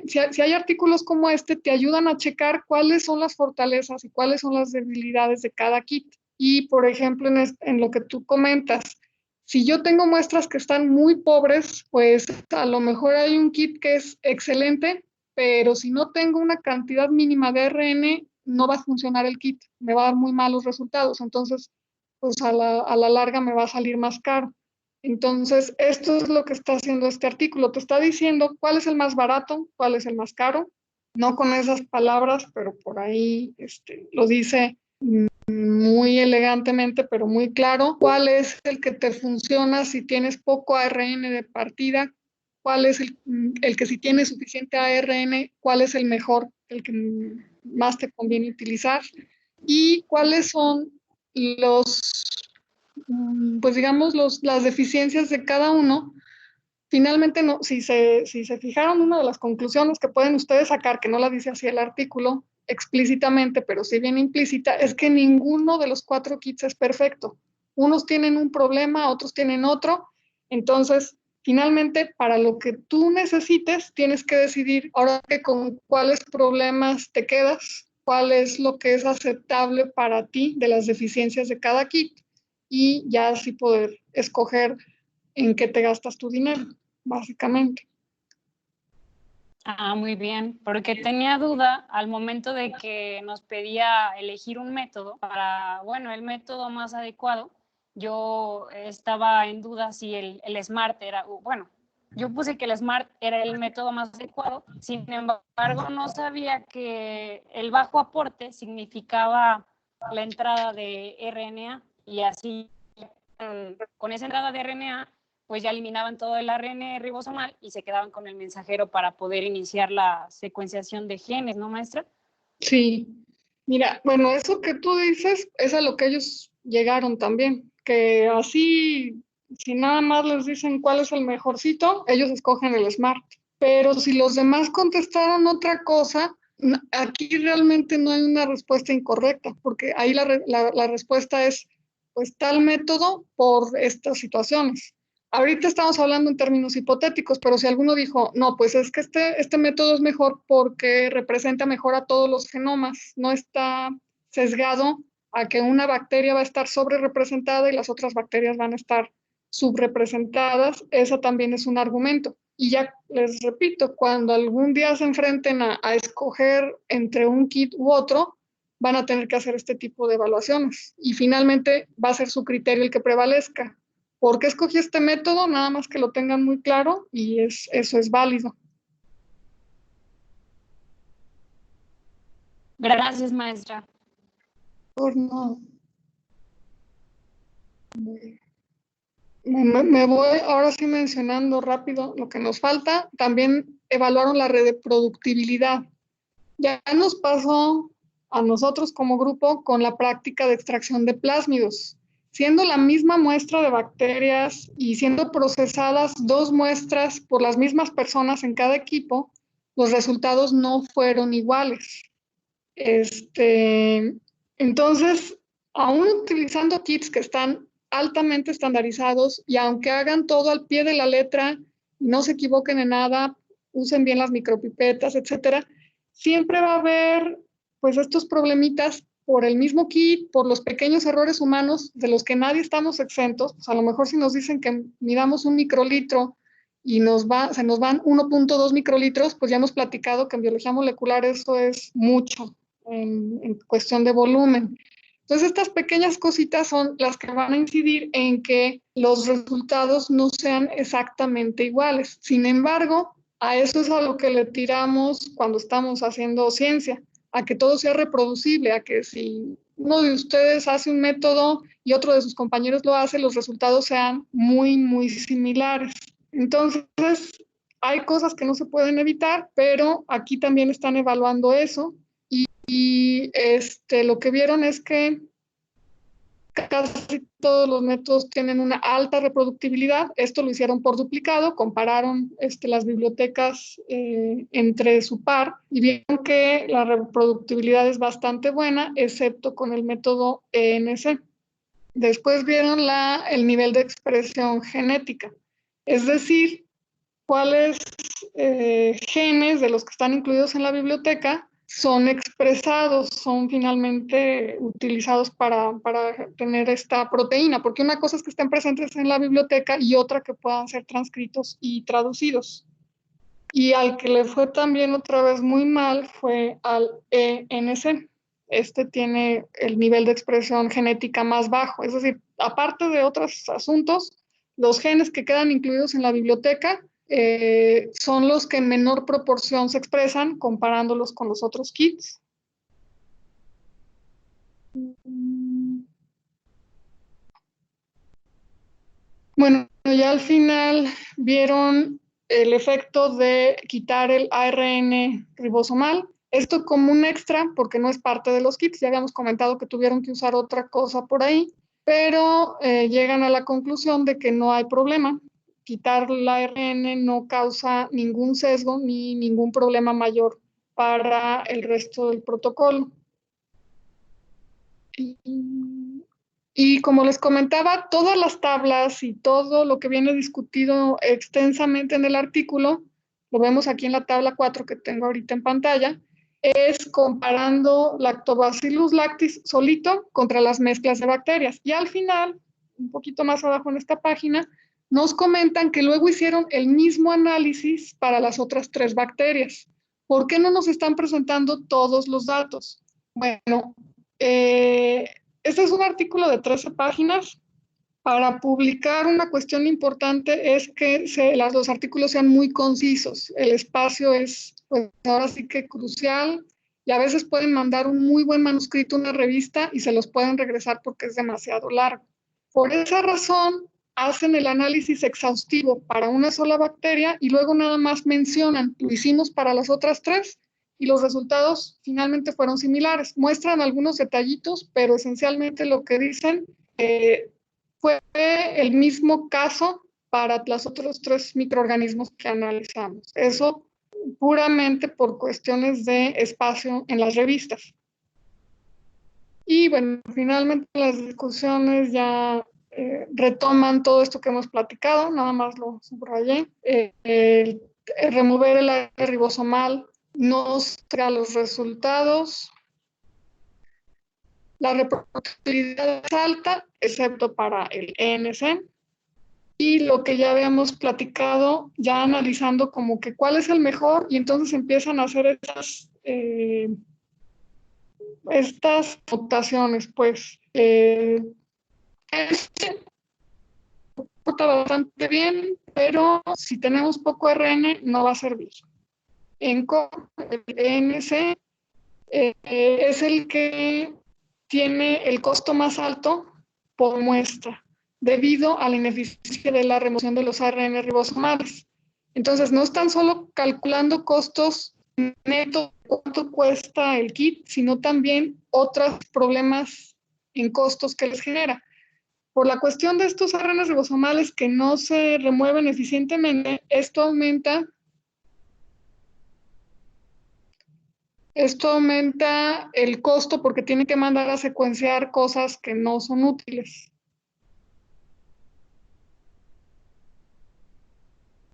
A: si hay artículos como este, te ayudan a checar cuáles son las fortalezas y cuáles son las debilidades de cada kit. Y, por ejemplo, en lo que tú comentas, si yo tengo muestras que están muy pobres, pues a lo mejor hay un kit que es excelente, pero si no tengo una cantidad mínima de ARN, no va a funcionar el kit, me va a dar muy malos resultados. Entonces, pues a la larga me va a salir más caro. Entonces, esto es lo que está haciendo este artículo. Te está diciendo cuál es el más barato, cuál es el más caro. No con esas palabras, pero por ahí lo dice muy elegantemente, pero muy claro. ¿Cuál es el que te funciona si tienes poco ARN de partida? ¿Cuál es el que si tienes suficiente ARN, cuál es el mejor, el que más te conviene utilizar? ¿Y cuáles son pues digamos, las deficiencias de cada uno? Finalmente, no, si se fijaron, una de las conclusiones que pueden ustedes sacar, que no la dice así el artículo explícitamente, pero sí bien implícita, es que ninguno de los 4 kits es perfecto. Unos tienen un problema, otros tienen otro. Entonces, finalmente, para lo que tú necesites, tienes que decidir ahora que con cuáles problemas te quedas, cuál es lo que es aceptable para ti de las deficiencias de cada kit y ya así poder escoger en qué te gastas tu dinero, básicamente.
C: Muy bien, porque tenía duda al momento de que nos pedía elegir un método para, bueno, el método más adecuado. Yo estaba en duda si el SMART era, bueno, yo puse que el SMART era el método más adecuado, sin embargo no sabía que el bajo aporte significaba la entrada de RNA y así con esa entrada de RNA pues ya eliminaban todo el ARN ribosomal y se quedaban con el mensajero para poder iniciar la secuenciación de genes, ¿no, maestra?
A: Sí, mira, bueno, eso que tú dices es a lo que ellos llegaron también, que así, si nada más les dicen cuál es el mejorcito, ellos escogen el SMART. Pero si los demás contestaron otra cosa, aquí realmente no hay una respuesta incorrecta, porque ahí la respuesta es, pues, tal método por estas situaciones. Ahorita estamos hablando en términos hipotéticos, pero si alguno dijo, no, pues es que este método es mejor porque representa mejor a todos los genomas, no está sesgado a que una bacteria va a estar sobre representada y las otras bacterias van a estar subrepresentadas, esa también es un argumento. Y ya les repito, cuando algún día se enfrenten a escoger entre un kit u otro, van a tener que hacer este tipo de evaluaciones. Y finalmente va a ser su criterio el que prevalezca. ¿Por qué escogí este método? Nada más que lo tengan muy claro y eso es válido.
C: Gracias, maestra.
A: Por no. Me voy ahora sí mencionando rápido lo que nos falta. También evaluaron la reproductibilidad. Ya nos pasó a nosotros como grupo con la práctica de extracción de plásmidos. Siendo la misma muestra de bacterias y siendo procesadas 2 muestras por las mismas personas en cada equipo, los resultados no fueron iguales. Entonces, aún utilizando kits que están altamente estandarizados y aunque hagan todo al pie de la letra, no se equivoquen en nada, usen bien las micropipetas, etcétera, siempre va a haber pues estos problemitas por el mismo kit, por los pequeños errores humanos de los que nadie estamos exentos. Pues a lo mejor si nos dicen que midamos 1 microlitro y se nos van 1.2 microlitros, pues ya hemos platicado que en biología molecular eso es mucho en cuestión de volumen. Entonces, estas pequeñas cositas son las que van a incidir en que los resultados no sean exactamente iguales. Sin embargo, A eso es a lo que le tiramos cuando estamos haciendo ciencia, a que todo sea reproducible, a que si uno de ustedes hace un método y otro de sus compañeros lo hace, los resultados sean muy, muy similares. Entonces, hay cosas que no se pueden evitar, pero aquí también están evaluando eso y lo que vieron es que casi todos los métodos tienen una alta reproductibilidad. Esto lo hicieron por duplicado, compararon las bibliotecas entre su par y vieron que la reproductibilidad es bastante buena, excepto con el método ENC. Después vieron el nivel de expresión genética, es decir, cuáles genes de los que están incluidos en la biblioteca son expresados, son finalmente utilizados para tener esta proteína, porque una cosa es que estén presentes en la biblioteca y otra que puedan ser transcritos y traducidos. Y al que le fue también otra vez muy mal fue al ENC. Este tiene el nivel de expresión genética más bajo, es decir, aparte de otros asuntos, los genes que quedan incluidos en la biblioteca son los que en menor proporción se expresan comparándolos con los otros kits. Bueno, ya al final vieron el efecto de quitar el ARN ribosomal. Esto como un extra, porque no es parte de los kits. Ya habíamos comentado que tuvieron que usar otra cosa por ahí, pero llegan a la conclusión de que no hay problema. Quitar el ARN no causa ningún sesgo ni ningún problema mayor para el resto del protocolo. Y como les comentaba, todas las tablas y todo lo que viene discutido extensamente en el artículo, lo vemos aquí en la tabla 4 que tengo ahorita en pantalla, es comparando Lactobacillus lactis solito contra las mezclas de bacterias. Y al final, un poquito más abajo en esta página, nos comentan que luego hicieron el mismo análisis para las otras 3 bacterias. ¿Por qué no nos están presentando todos los datos? Bueno, este es un artículo de 13 páginas. Para publicar una cuestión importante es que los artículos sean muy concisos. El espacio es, pues ahora sí que crucial y a veces pueden mandar un muy buen manuscrito a una revista y se los pueden regresar porque es demasiado largo. Por esa razón, hacen el análisis exhaustivo para una sola bacteria y luego nada más mencionan, lo hicimos para las otras 3 y los resultados finalmente fueron similares. Muestran algunos detallitos, pero esencialmente lo que dicen fue el mismo caso para los otros 3 microorganismos que analizamos. Eso puramente por cuestiones de espacio en las revistas. Y bueno, finalmente las discusiones ya retoman todo esto que hemos platicado, nada más lo subrayé. Remover el ARN ribosomal nos trae los resultados. La reproducibilidad es alta, excepto para el ENC. Y lo que ya habíamos platicado, ya analizando como que cuál es el mejor, y entonces empiezan a hacer estas mutaciones, pues. Está bastante bien, pero si tenemos poco RN no va a servir. En el ENC es el que tiene el costo más alto por muestra, debido a la ineficiencia de la remoción de los ARN ribosomales. Entonces, no están solo calculando costos netos, cuánto cuesta el kit, sino también otros problemas en costos que les genera. Por la cuestión de estos ARN ribosomales que no se remueven eficientemente, esto aumenta el costo porque tiene que mandar a secuenciar cosas que no son útiles.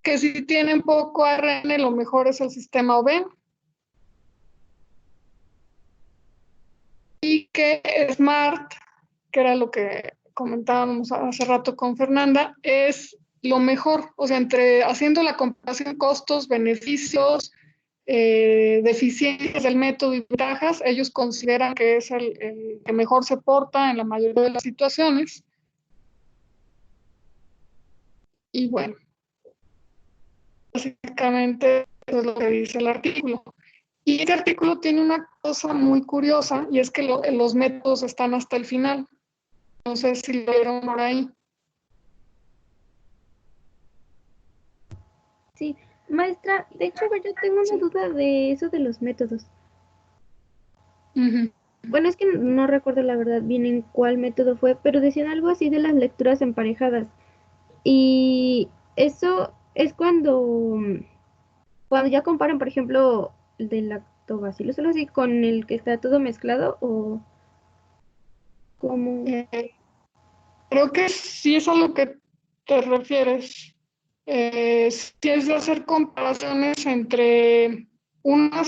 A: Que si tienen poco ARN, lo mejor es el sistema OV. Y que SMART, que era lo que comentábamos hace rato con Fernanda, es lo mejor, o sea, haciendo la comparación costos, beneficios, deficiencias del método y ventajas, ellos consideran que es el que mejor se porta en la mayoría de las situaciones. Y bueno, Básicamente eso es lo que dice el artículo. Y este artículo tiene una cosa muy curiosa, y es que los métodos están hasta el final. No sé si lo vieron por ahí.
H: Sí, maestra, de hecho, a ver, yo tengo una duda de eso de los métodos.
A: Ujú.
H: Bueno, es que no recuerdo la verdad bien en cuál método fue, pero decían algo así de las lecturas emparejadas. Y eso es cuando ya comparan, por ejemplo, el del lactobacillus, solo así, con el que está todo mezclado, o como...
A: Eh, Creo que sí es a lo que te refieres. Si es de hacer comparaciones entre una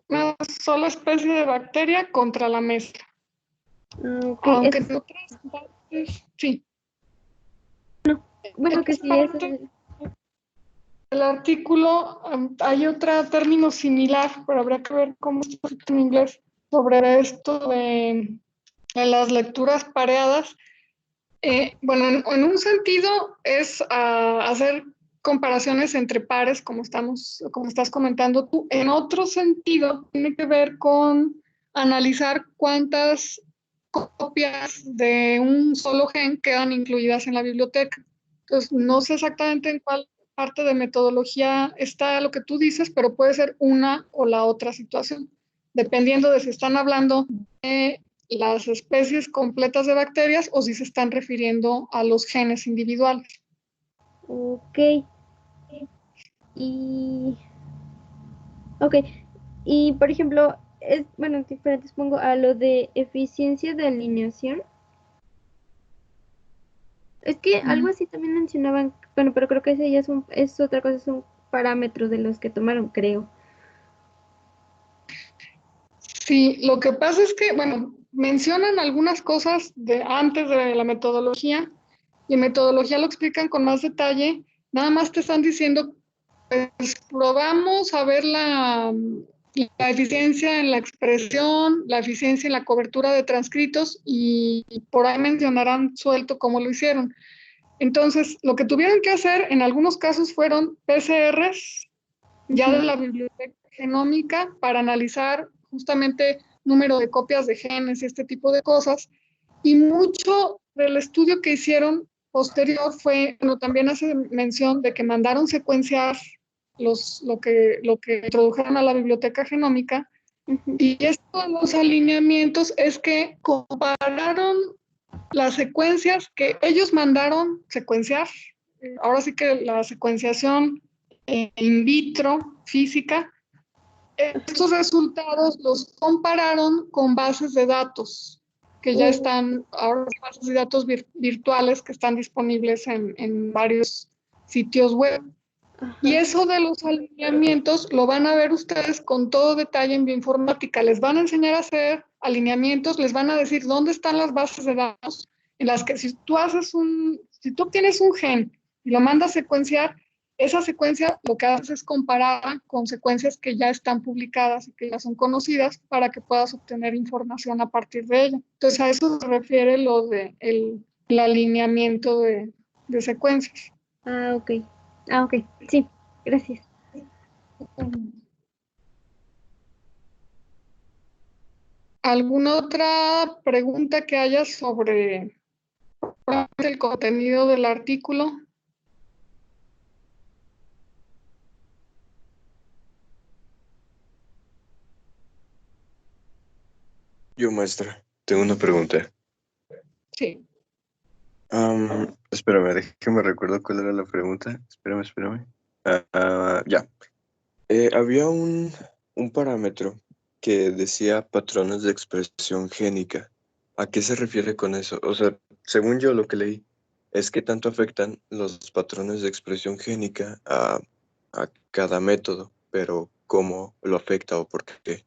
A: una sola especie de bacteria contra la mezcla.
H: Ok,
A: Aunque en otras partes, sí.
H: bueno, que
A: En
H: sí es...
A: parte del artículo hay otro término similar, pero habría que ver cómo está escrito en inglés sobre esto de las lecturas pareadas. Bueno, en un sentido es hacer comparaciones entre pares, como estás comentando tú. En otro sentido, tiene que ver con analizar cuántas copias de un solo gen quedan incluidas en la biblioteca. Entonces, no sé exactamente en cuál parte de metodología está lo que tú dices, pero puede ser una o la otra situación, dependiendo de si están hablando de las especies completas de bacterias o si se están refiriendo a los genes individuales.
H: Ok, y... Ok, y por ejemplo, es, bueno, diferente pongo a lo de eficiencia de alineación. Es que algo así también mencionaban, bueno, pero creo que ese ya es otra cosa, es un parámetro de los que tomaron, creo.
A: Sí, lo que pasa es que, bueno, mencionan algunas cosas de antes de la metodología y en metodología lo explican con más detalle. Nada más te están diciendo, pues probamos a ver la eficiencia en la expresión, la eficiencia en la cobertura de transcritos y por ahí mencionarán suelto cómo lo hicieron. Entonces, lo que tuvieron que hacer en algunos casos fueron PCRs ya de la biblioteca genómica para analizar justamente número de copias de genes y este tipo de cosas. Y mucho del estudio que hicieron posterior fue, bueno, también hace mención de que mandaron secuenciar lo que introdujeron a la biblioteca genómica. Y esto de los alineamientos es que compararon las secuencias que ellos mandaron secuenciar. Ahora sí que la secuenciación in vitro física, estos resultados los compararon con bases de datos que ya están, ahora bases de datos virtuales que están disponibles en varios sitios web. Y eso de los alineamientos lo van a ver ustedes con todo detalle en bioinformática. Les van a enseñar a hacer alineamientos, les van a decir dónde están las bases de datos en las que si tú obtienes un gen y lo mandas a secuenciar, esa secuencia lo que haces es compararla con secuencias que ya están publicadas y que ya son conocidas para que puedas obtener información a partir de ella. Entonces a eso se refiere lo de el alineamiento de secuencias.
H: Ok. Ok, sí, gracias.
A: ¿Alguna otra pregunta que haya sobre el contenido del artículo?
J: Yo, maestra, tengo una pregunta.
A: Sí.
J: Espérame, déjame recuerdo cuál era la pregunta. Espérame. Ya. Había un parámetro que decía patrones de expresión génica. ¿A qué se refiere con eso? O sea, según yo lo que leí, es que tanto afectan los patrones de expresión génica a cada método, pero cómo lo afecta o por qué.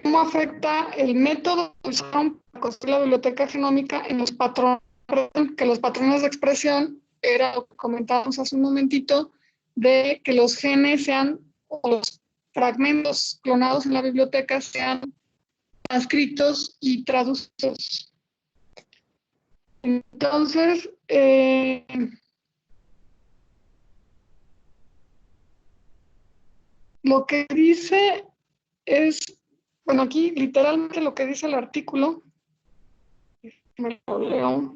A: ¿Cómo afecta el método que usaron para construir la biblioteca genómica en los patrones? Que los patrones de expresión era lo que comentábamos hace un momentito, de que los genes sean, o los fragmentos clonados en la biblioteca sean transcritos y traducidos. Entonces, lo que dice es, bueno, aquí literalmente lo que dice el artículo, me lo leo.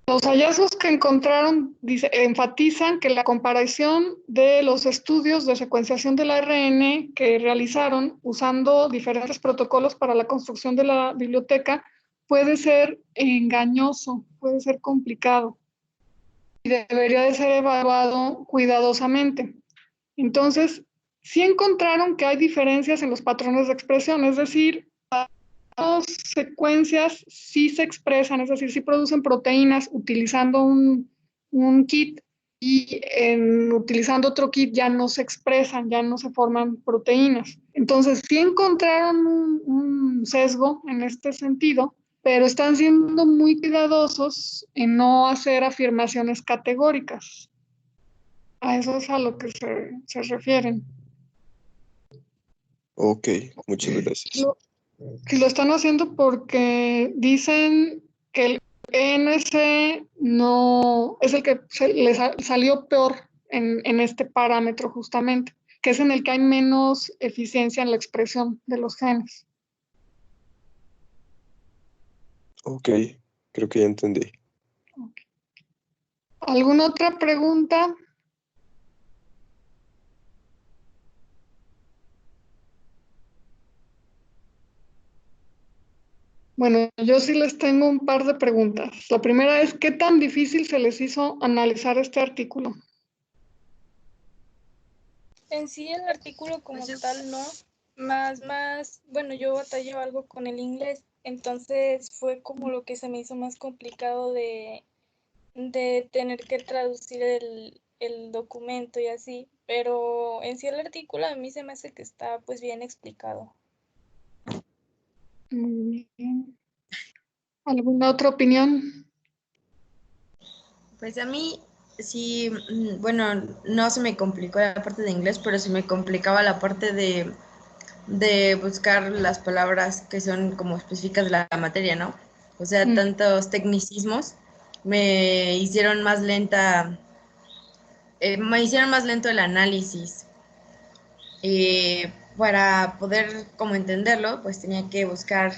A: Los hallazgos que encontraron enfatizan que la comparación de los estudios de secuenciación del ARN que realizaron usando diferentes protocolos para la construcción de la biblioteca puede ser engañoso, puede ser complicado y debería de ser evaluado cuidadosamente. Entonces, sí encontraron que hay diferencias en los patrones de expresión, es decir, las secuencias sí se expresan, es decir, sí producen proteínas utilizando un kit y utilizando otro kit ya no se expresan, ya no se forman proteínas. Entonces, sí encontraron un sesgo en este sentido, pero están siendo muy cuidadosos en no hacer afirmaciones categóricas. A eso es a lo que se refieren.
J: Ok, muchas gracias.
A: Si lo están haciendo porque dicen que el ENC no es el que les salió peor en este parámetro justamente, que es en el que hay menos eficiencia en la expresión de los genes.
J: Ok, creo que ya entendí.
A: ¿Alguna otra pregunta? Bueno, yo sí les tengo un par de preguntas. La primera es, ¿qué tan difícil se les hizo analizar este artículo?
G: En sí el artículo como tal no, más, bueno, yo batallo algo con el inglés, entonces fue como lo que se me hizo más complicado de tener que traducir el documento y así, pero en sí el artículo a mí se me hace que está pues bien explicado.
A: Muy bien. ¿Alguna otra opinión?
K: Pues a mí sí, bueno, no se me complicó la parte de inglés, pero se me complicaba la parte de buscar las palabras que son como específicas de la materia, ¿no? O sea, tantos tecnicismos me hicieron más lenta, me hicieron más lento el análisis. Para poder como entenderlo, pues tenía que buscar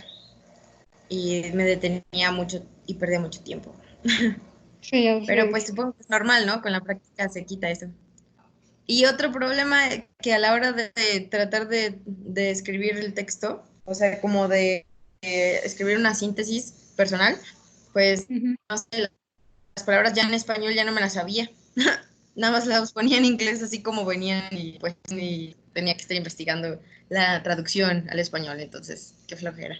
K: y me detenía mucho y perdía mucho tiempo.
A: Sí,
K: Pero pues supongo que es normal, ¿no? Con la práctica se quita eso. Y otro problema que a la hora de tratar de escribir el texto, o sea, como de escribir una síntesis personal, pues no sé, las palabras ya en español ya no me las sabía. Nada más las ponía en inglés así como venían y pues ni tenía que estar investigando la traducción al español, entonces, qué flojera.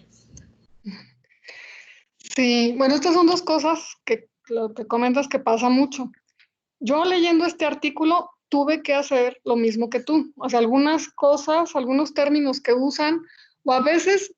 A: Sí, bueno, estas son dos cosas que lo que comentas que pasa mucho. Yo leyendo este artículo tuve que hacer lo mismo que tú. O sea, algunas cosas, algunos términos que usan, o a veces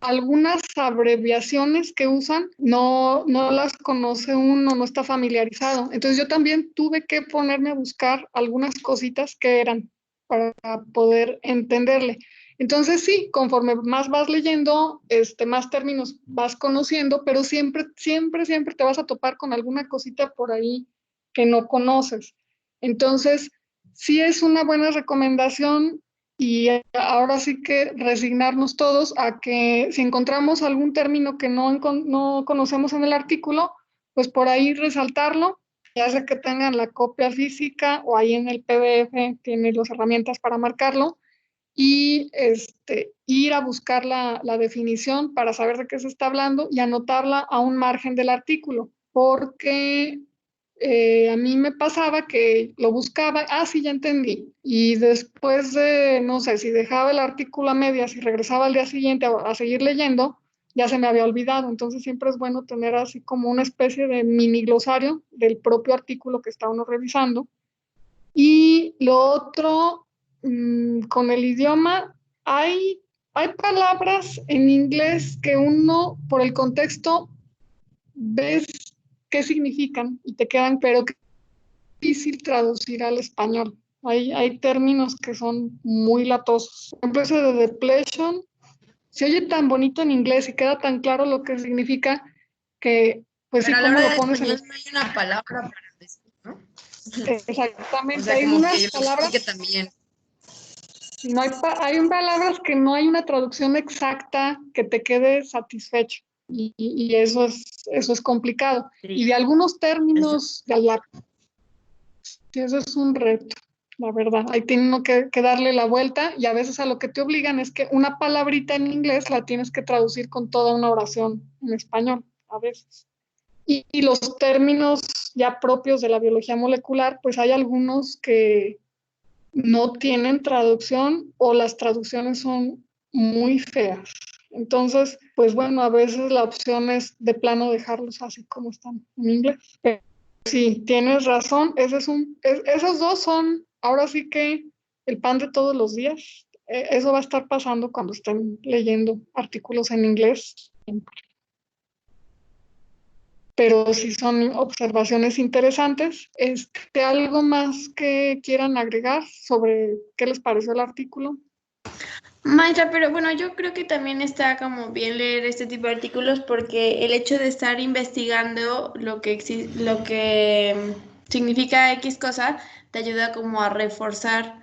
A: algunas abreviaciones que usan, no las conoce uno, no está familiarizado. Entonces yo también tuve que ponerme a buscar algunas cositas que eran para poder entenderle. Entonces sí, conforme más vas leyendo, más términos vas conociendo, pero siempre te vas a topar con alguna cosita por ahí que no conoces. Entonces, sí es una buena recomendación y ahora sí que resignarnos todos a que si encontramos algún término que no conocemos en el artículo, pues por ahí resaltarlo, ya sea que tengan la copia física o ahí en el PDF tienen las herramientas para marcarlo y ir a buscar la definición para saber de qué se está hablando y anotarla a un margen del artículo, porque a mí me pasaba que lo buscaba, sí, ya entendí, y después de, no sé, si dejaba el artículo a medias y regresaba al día siguiente a seguir leyendo, ya se me había olvidado, entonces siempre es bueno tener así como una especie de mini glosario del propio artículo que está uno revisando. Y lo otro, con el idioma, hay palabras en inglés que uno, por el contexto, ves qué significan y te quedan, pero que es difícil traducir al español. Hay términos que son muy latosos. Por ejemplo, ese de depletion, se oye tan bonito en inglés y queda tan claro lo que significa que, pues
K: Pero
A: sí,
K: a la
A: ¿cómo
K: hora
A: lo
K: de
A: pones en
K: español no hay una palabra para decir, ¿no? O
A: exactamente,
K: sea,
A: hay
K: como
A: unas
K: que yo lo
A: palabras,
K: explique también.
A: y no hay, hay palabras que no hay una traducción exacta que te quede satisfecho. Y eso es complicado. Y de algunos términos, eso es un reto, la verdad. Ahí tiene uno que darle la vuelta y a veces a lo que te obligan es que una palabrita en inglés la tienes que traducir con toda una oración en español, a veces. Y los términos ya propios de la biología molecular, pues hay algunos que no tienen traducción o las traducciones son muy feas. Entonces, pues bueno, a veces la opción es de plano dejarlos así como están en inglés. Pero sí, tienes razón, esos dos son ahora sí que el pan de todos los días. Eso va a estar pasando cuando estén leyendo artículos en inglés. Pero sí son observaciones interesantes. ¿Algo más que quieran agregar sobre qué les pareció el artículo?
B: Maestra, pero bueno, yo creo que también está como bien leer este tipo de artículos porque el hecho de estar investigando lo que significa X cosa te ayuda como a reforzar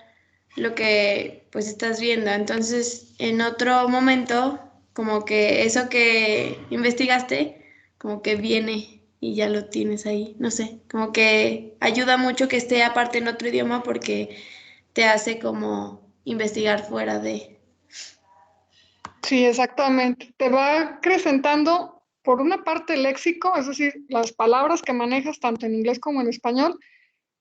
B: lo que pues estás viendo. Entonces, en otro momento, como que eso que investigaste, como que viene y ya lo tienes ahí. No sé, como que ayuda mucho que esté aparte en otro idioma porque te hace como investigar fuera de...
A: Sí, exactamente. Te va acrecentando, por una parte, el léxico, es decir, las palabras que manejas tanto en inglés como en español,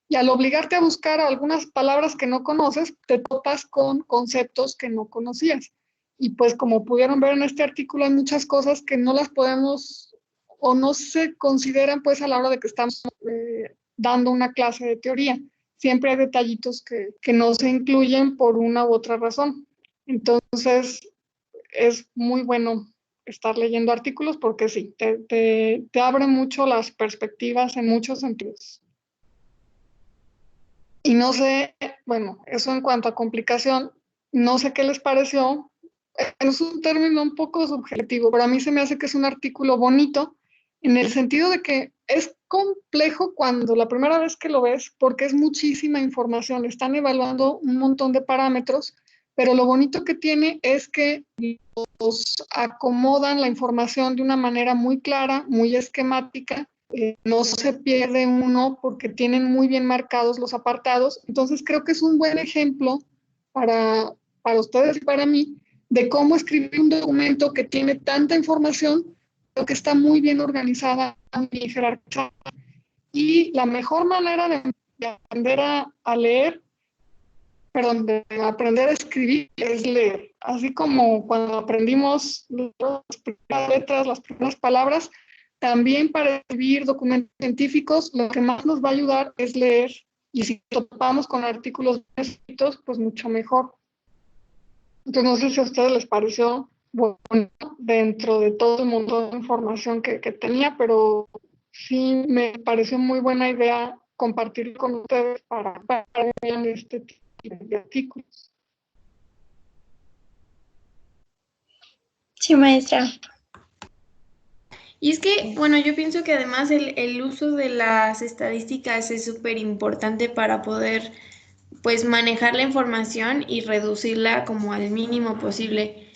A: y al obligarte a buscar algunas palabras que no conoces, te topas con conceptos que no conocías. Y pues como pudieron ver en este artículo, hay muchas cosas que no las podemos o no se consideran pues a la hora de que estamos dando una clase de teoría. Siempre hay detallitos que no se incluyen por una u otra razón. Entonces, es muy bueno estar leyendo artículos porque sí, te abre mucho las perspectivas en muchos sentidos. Y no sé, bueno, eso en cuanto a complicación, no sé qué les pareció. Es un término un poco subjetivo, pero a mí se me hace que es un artículo bonito en el sentido de que es complejo cuando la primera vez que lo ves, porque es muchísima información, están evaluando un montón de parámetros, pero lo bonito que tiene es que los acomodan la información de una manera muy clara, muy esquemática, no se pierde uno porque tienen muy bien marcados los apartados. Entonces creo que es un buen ejemplo para ustedes y para mí de cómo escribir un documento que tiene tanta información, pero que está muy bien organizada, muy bien jerarquizada. Y la mejor manera de aprender a leer, perdón, de aprender a escribir es leer. Así como cuando aprendimos las primeras letras, las primeras palabras, también para escribir documentos científicos, lo que más nos va a ayudar es leer. Y si topamos con artículos escritos, pues mucho mejor. Entonces, no sé si a ustedes les pareció bueno dentro de todo el mundo de información que tenía, pero sí me pareció muy buena idea compartir con ustedes para que vean este tipo de artículos.
B: Sí, maestra. Y es que, bueno, yo pienso que además el uso de las estadísticas es súper importante para poder, pues, manejar la información y reducirla como al mínimo posible.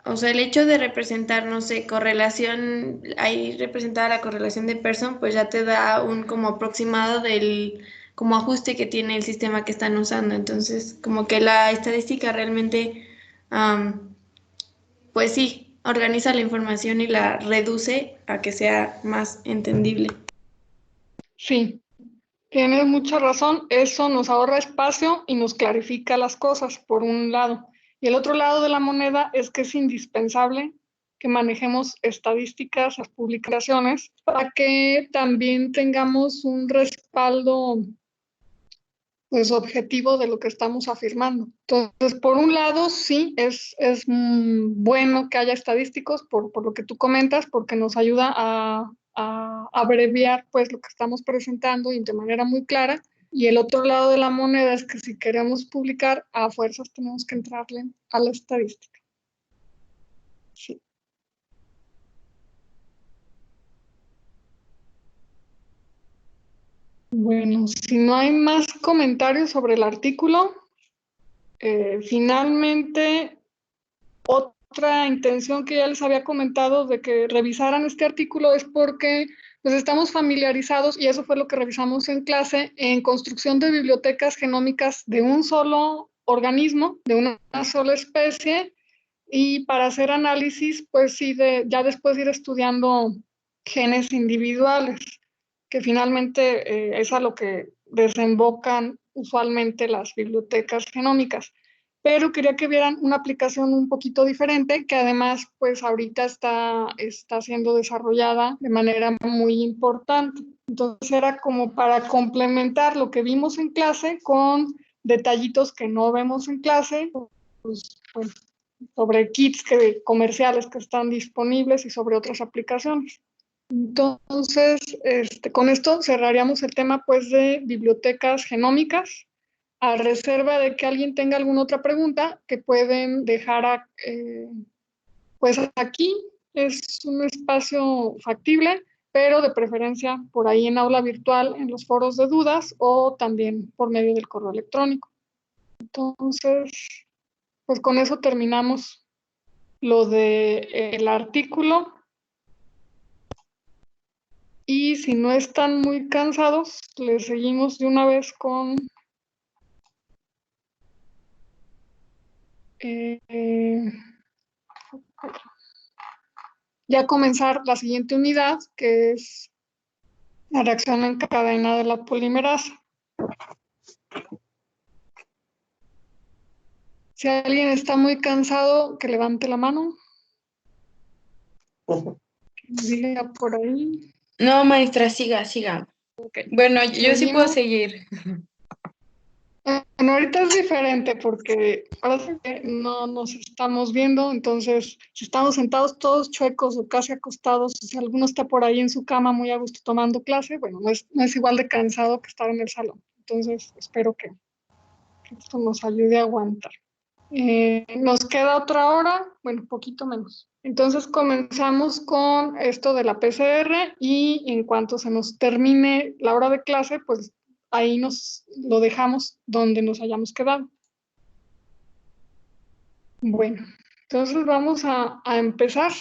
B: O sea, el hecho de representar, no sé, correlación, ahí representada la correlación de Pearson, pues ya te da un como aproximado del como ajuste que tiene el sistema que están usando. Entonces, como que la estadística realmente, pues sí, organiza la información y la reduce a que sea más entendible.
A: Sí, tienes mucha razón. Eso nos ahorra espacio y nos clarifica las cosas, por un lado. Y el otro lado de la moneda es que es indispensable que manejemos estadísticas, las publicaciones, para que también tengamos un respaldo pues objetivo de lo que estamos afirmando. Entonces, por un lado, sí, es bueno que haya estadísticos por lo que tú comentas, porque nos ayuda a abreviar pues lo que estamos presentando y de manera muy clara. Y el otro lado de la moneda es que si queremos publicar, a fuerzas tenemos que entrarle a la estadística. Sí. Bueno, si no hay más comentarios sobre el artículo, finalmente, otra intención que ya les había comentado de que revisaran este artículo es porque pues, estamos familiarizados, y eso fue lo que revisamos en clase, en construcción de bibliotecas genómicas de un solo organismo, de una sola especie, y para hacer análisis, pues sí, ya después ir estudiando genes individuales, que finalmente es a lo que desembocan usualmente las bibliotecas genómicas. Pero quería que vieran una aplicación un poquito diferente, que además, pues ahorita está siendo desarrollada de manera muy importante. Entonces era como para complementar lo que vimos en clase con detallitos que no vemos en clase, pues, sobre kits comerciales que están disponibles y sobre otras aplicaciones. Entonces, con esto cerraríamos el tema pues de bibliotecas genómicas, a reserva de que alguien tenga alguna otra pregunta que pueden dejar pues aquí. Es un espacio factible, pero de preferencia por ahí en aula virtual, en los foros de dudas, o también por medio del correo electrónico. Entonces, pues con eso terminamos lo del artículo. Y si no están muy cansados, les seguimos de una vez con ya comenzar la siguiente unidad, que es la reacción en cadena de la polimerasa. Si alguien está muy cansado, que levante la mano. Diga por ahí.
I: No, maestra, siga.
A: Okay.
I: Bueno, yo sí puedo seguir.
A: Bueno, ahorita es diferente porque ahora sí que no nos estamos viendo, entonces si estamos sentados todos chuecos o casi acostados, si alguno está por ahí en su cama muy a gusto tomando clase, bueno, no es igual de cansado que estar en el salón. Entonces espero que esto nos ayude a aguantar. Nos queda otra hora, bueno, poquito menos. Entonces comenzamos con esto de la PCR, y en cuanto se nos termine la hora de clase, pues ahí nos lo dejamos donde nos hayamos quedado. Bueno, entonces vamos a empezar.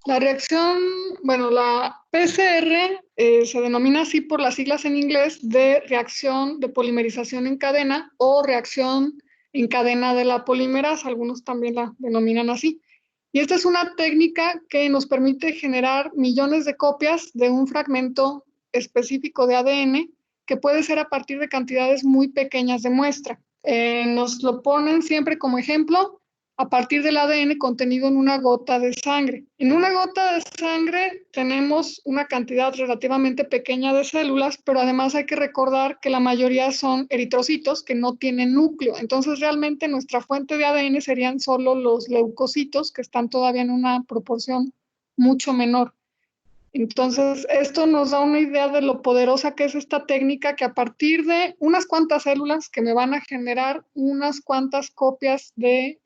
A: La reacción, bueno, la PCR se denomina así por las siglas en inglés de reacción de polimerización en cadena o reacción en cadena de la polimerasa, algunos también la denominan así. Y esta es una técnica que nos permite generar millones de copias de un fragmento específico de ADN, que puede ser a partir de cantidades muy pequeñas de muestra. Nos lo ponen siempre como ejemplo a partir del ADN contenido en una gota de sangre. En una gota de sangre tenemos una cantidad relativamente pequeña de células, pero además hay que recordar que la mayoría son eritrocitos que no tienen núcleo. Entonces realmente nuestra fuente de ADN serían solo los leucocitos, que están todavía en una proporción mucho menor. Entonces, esto nos da una idea de lo poderosa que es esta técnica, que a partir de unas cuantas células que me van a generar unas cuantas copias de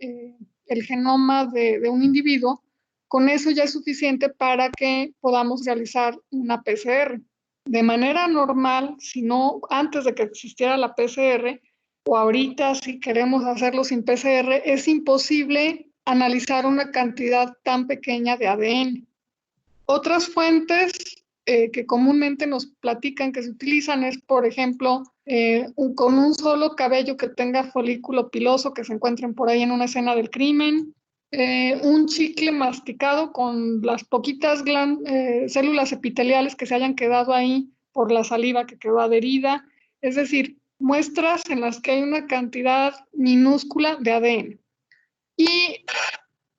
A: el genoma de un individuo, con eso ya es suficiente para que podamos realizar una PCR. De manera normal, si no antes de que existiera la PCR, o ahorita si queremos hacerlo sin PCR, es imposible analizar una cantidad tan pequeña de ADN. Otras fuentes que comúnmente nos platican que se utilizan es, por ejemplo, con un solo cabello que tenga folículo piloso que se encuentren por ahí en una escena del crimen, un chicle masticado con las poquitas células epiteliales que se hayan quedado ahí por la saliva que quedó adherida, es decir, muestras en las que hay una cantidad minúscula de ADN. Y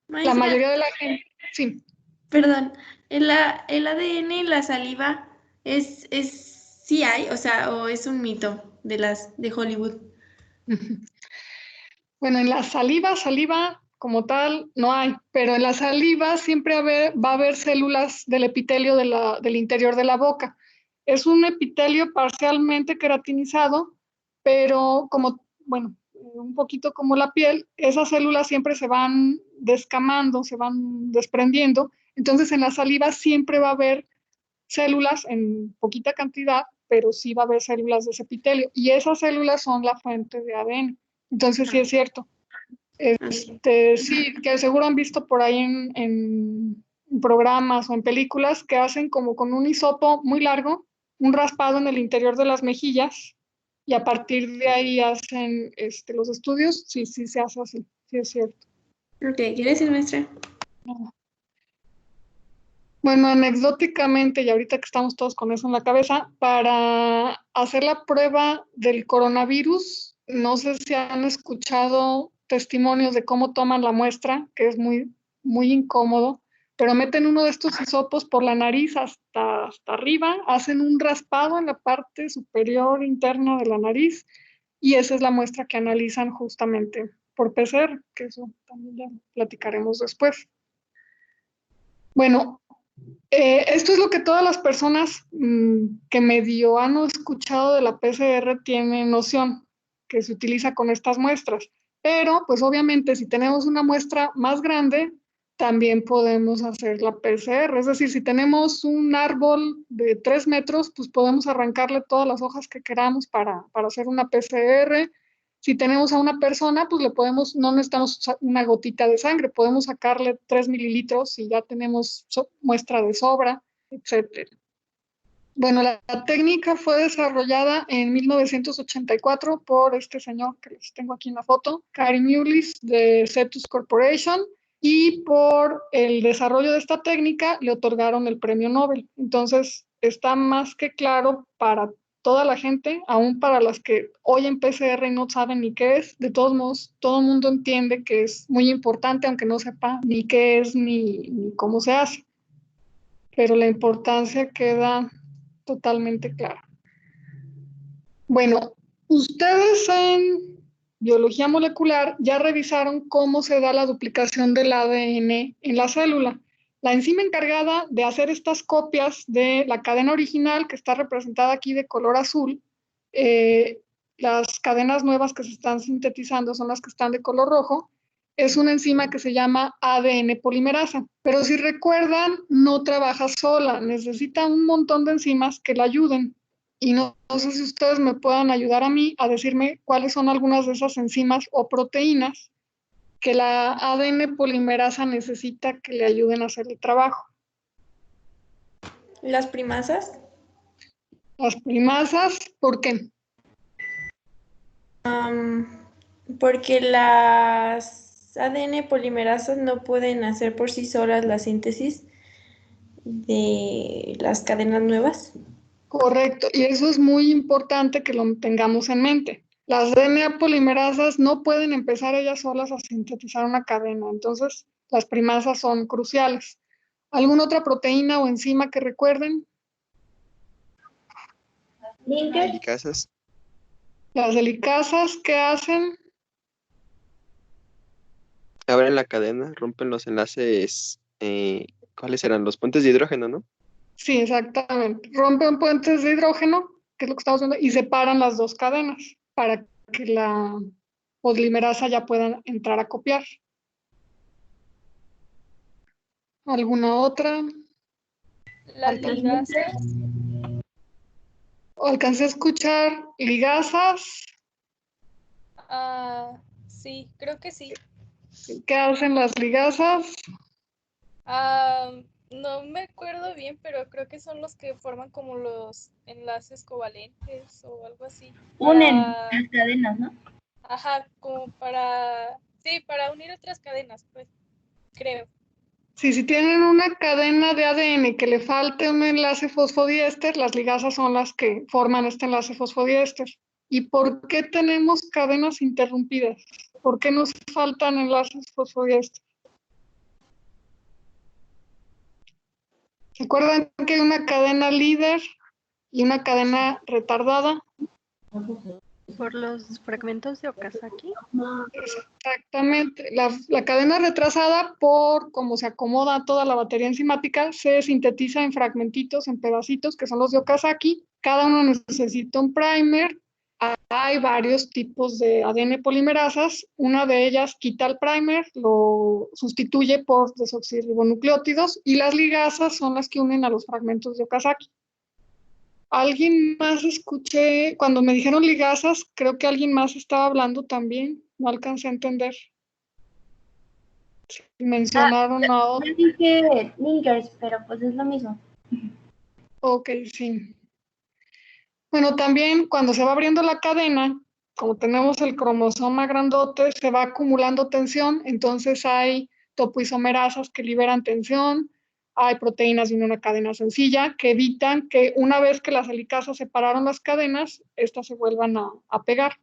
B: Maestra,
A: la mayoría de la gente, sí.
B: Perdón, el ADN en la saliva sí hay, o sea, o es un mito de Hollywood.
A: Bueno, en la saliva como tal no hay, pero en la saliva siempre va a haber células del epitelio del interior de la boca. Es un epitelio parcialmente queratinizado pero como, bueno, un poquito como la piel, esas células siempre se van descamando, se van desprendiendo, entonces en la saliva siempre va a haber células en poquita cantidad, pero sí va a haber células de ese epitelio, y esas células son la fuente de ADN. Entonces sí es cierto. Sí, que seguro han visto por ahí en programas o en películas que hacen como con un hisopo muy largo, un raspado en el interior de las mejillas, y a partir de ahí hacen los estudios. Sí, sí se hace así, sí es cierto.
B: Ok, gracias, maestra.
A: Bueno, anecdóticamente, y ahorita que estamos todos con eso en la cabeza, para hacer la prueba del coronavirus, no sé si han escuchado testimonios de cómo toman la muestra, que es muy, muy incómodo, pero meten uno de estos hisopos por la nariz hasta arriba, hacen un raspado en la parte superior interna de la nariz, y esa es la muestra que analizan justamente por PCR, que eso también ya platicaremos después. Bueno, esto es lo que todas las personas que medio han escuchado de la PCR tienen noción, que se utiliza con estas muestras. Pero, pues obviamente, si tenemos una muestra más grande, también podemos hacer la PCR. Es decir, si tenemos un árbol de 3 metros, pues podemos arrancarle todas las hojas que queramos para hacer una PCR. Si tenemos a una persona, pues no necesitamos una gotita de sangre, podemos sacarle 3 mililitros y ya tenemos muestra de sobra, etc. Bueno, la técnica fue desarrollada en 1984 por este señor que les tengo aquí en la foto, Kary Mullis de Cetus Corporation, y por el desarrollo de esta técnica le otorgaron el premio Nobel. Entonces, está más que claro para toda la gente, aún para las que oyen PCR y no saben ni qué es. De todos modos, todo el mundo entiende que es muy importante, aunque no sepa ni qué es ni cómo se hace. Pero la importancia queda totalmente clara. Bueno, ustedes en biología molecular ya revisaron cómo se da la duplicación del ADN en la célula. La enzima encargada de hacer estas copias de la cadena original, que está representada aquí de color azul, las cadenas nuevas que se están sintetizando son las que están de color rojo, es una enzima que se llama ADN polimerasa. Pero si recuerdan, no trabaja sola, necesita un montón de enzimas que la ayuden. Y no sé si ustedes me puedan ayudar a mí a decirme cuáles son algunas de esas enzimas o proteínas que la ADN polimerasa necesita que le ayuden a hacer el trabajo.
B: ¿Las primasas?
A: Las primasas, ¿por qué?
B: Porque las ADN polimerasas no pueden hacer por sí solas la síntesis de las cadenas nuevas.
A: Correcto, y eso es muy importante que lo tengamos en mente. Las DNA polimerasas no pueden empezar ellas solas a sintetizar una cadena, entonces las primasas son cruciales. ¿Alguna otra proteína o enzima que recuerden?
J: Helicasas.
A: Las helicasas, ¿qué hacen?
J: Abren la cadena, rompen los enlaces. ¿Cuáles eran? Los puentes de hidrógeno, ¿no?
A: Sí, exactamente. Rompen puentes de hidrógeno, que es lo que estamos viendo, y separan las dos cadenas para que la polimerasa ya pueda entrar a copiar. ¿Alguna otra?
G: Las ligasas.
A: ¿Alcancé a escuchar ligasas?
G: Sí, creo que sí.
A: ¿Qué hacen las ligasas?
G: No me acuerdo bien, pero creo que son los que forman como los enlaces covalentes o algo así.
L: Unen las cadenas, ¿no?
G: Ajá, como sí, para unir otras cadenas, pues, creo.
A: Sí, si tienen una cadena de ADN que le falte un enlace fosfodiéster, las ligasas son las que forman este enlace fosfodiéster. ¿Y por qué tenemos cadenas interrumpidas? ¿Por qué nos faltan enlaces fosfodiéster? ¿Se acuerdan que hay una cadena líder y una cadena retardada?
E: Por los fragmentos de Okazaki.
A: Exactamente. La cadena retrasada, por cómo se acomoda toda la batería enzimática, se sintetiza en fragmentitos, en pedacitos, que son los de Okazaki. Cada uno necesita un primer hay varios tipos de ADN polimerasas. Una de ellas quita el primer, lo sustituye por desoxirribonucleótidos, y las ligasas son las que unen a los fragmentos de Okazaki. Alguien más escuché, cuando me dijeron ligasas, creo que alguien más estaba hablando también, no alcancé a entender. Mencionaron a otro.
L: Yo dije linkers, pero pues es lo mismo.
A: Ok, sí. Bueno, también cuando se va abriendo la cadena, como tenemos el cromosoma grandote, se va acumulando tensión, entonces hay topoisomerasas que liberan tensión, hay proteínas de una cadena sencilla que evitan que una vez que las helicasas separaron las cadenas, estas se vuelvan a pegar.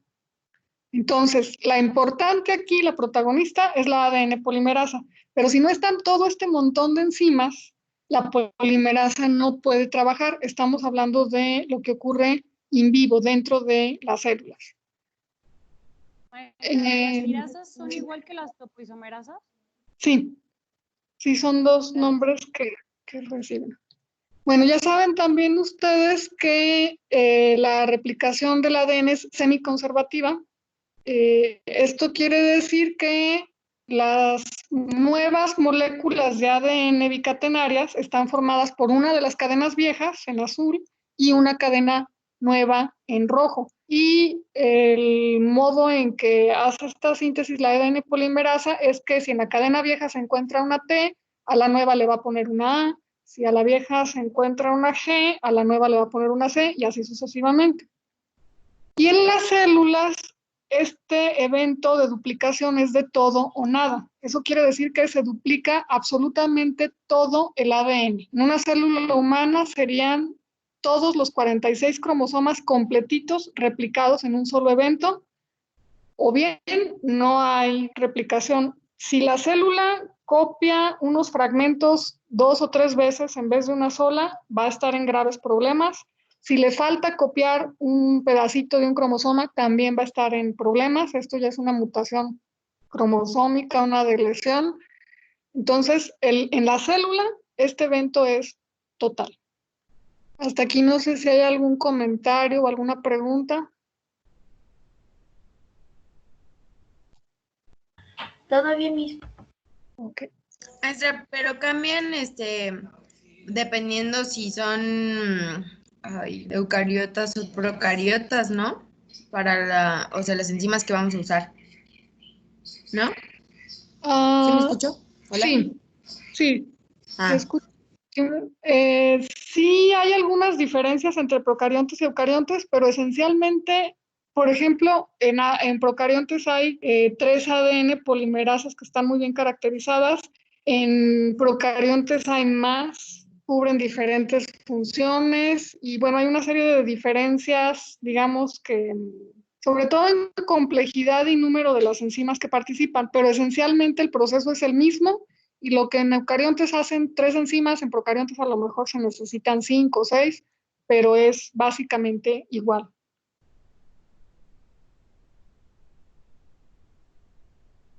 A: Entonces, la importante aquí, la protagonista, es la ADN polimerasa, pero si no están todo este montón de enzimas, la polimerasa no puede trabajar. Estamos hablando de lo que ocurre in vivo, dentro de las células.
C: ¿Las ligasas son igual que las topoisomerasas?
A: Sí, sí son dos nombres que reciben. Bueno, ya saben también ustedes que la replicación del ADN es semiconservativa. Esto quiere decir que las nuevas moléculas de ADN bicatenarias están formadas por una de las cadenas viejas en azul y una cadena nueva en rojo. Y el modo en que hace esta síntesis la ADN polimerasa es que si en la cadena vieja se encuentra una T, a la nueva le va a poner una A. Si a la vieja se encuentra una G, a la nueva le va a poner una C, y así sucesivamente. Y en las células, este evento de duplicación es de todo o nada. Eso quiere decir que se duplica absolutamente todo el ADN. En una célula humana serían todos los 46 cromosomas completitos replicados en un solo evento, o bien no hay replicación. Si la célula copia unos fragmentos 2 o 3 veces en vez de una sola, va a estar en graves problemas. Si le falta copiar un pedacito de un cromosoma, también va a estar en problemas. Esto ya es una mutación cromosómica, una deleción. Entonces, en la célula, este evento es total. Hasta aquí no sé si hay algún comentario o alguna pregunta.
L: Todo bien, mis.
A: Ok.
K: Maestra, pero cambian, dependiendo si son eucariotas o procariotas, ¿no? Para o sea, las enzimas que vamos a usar. ¿No? ¿Sí me escuchó? ¿Hola?
A: Sí, sí.
K: Ah.
A: ¿Me escucho? Sí hay algunas diferencias entre procariontes y eucariontes, pero esencialmente, por ejemplo, en procariontes hay 3 ADN polimerasas que están muy bien caracterizadas. En procariontes hay más, cubren diferentes funciones y bueno, hay una serie de diferencias, digamos que sobre todo en complejidad y número de las enzimas que participan, pero esencialmente el proceso es el mismo. Y lo que en eucariontes hacen 3 enzimas, en procariontes a lo mejor se necesitan 5 o 6, pero es básicamente igual.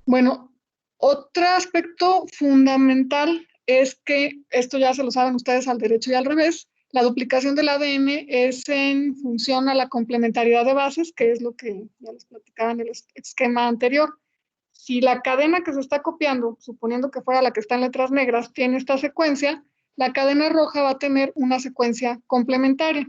A: Bueno, otro aspecto fundamental es que, esto ya se lo saben ustedes al derecho y al revés, la duplicación del ADN es en función a la complementariedad de bases, que es lo que ya les platicaba en el esquema anterior. Si la cadena que se está copiando, suponiendo que fuera la que está en letras negras, tiene esta secuencia, la cadena roja va a tener una secuencia complementaria.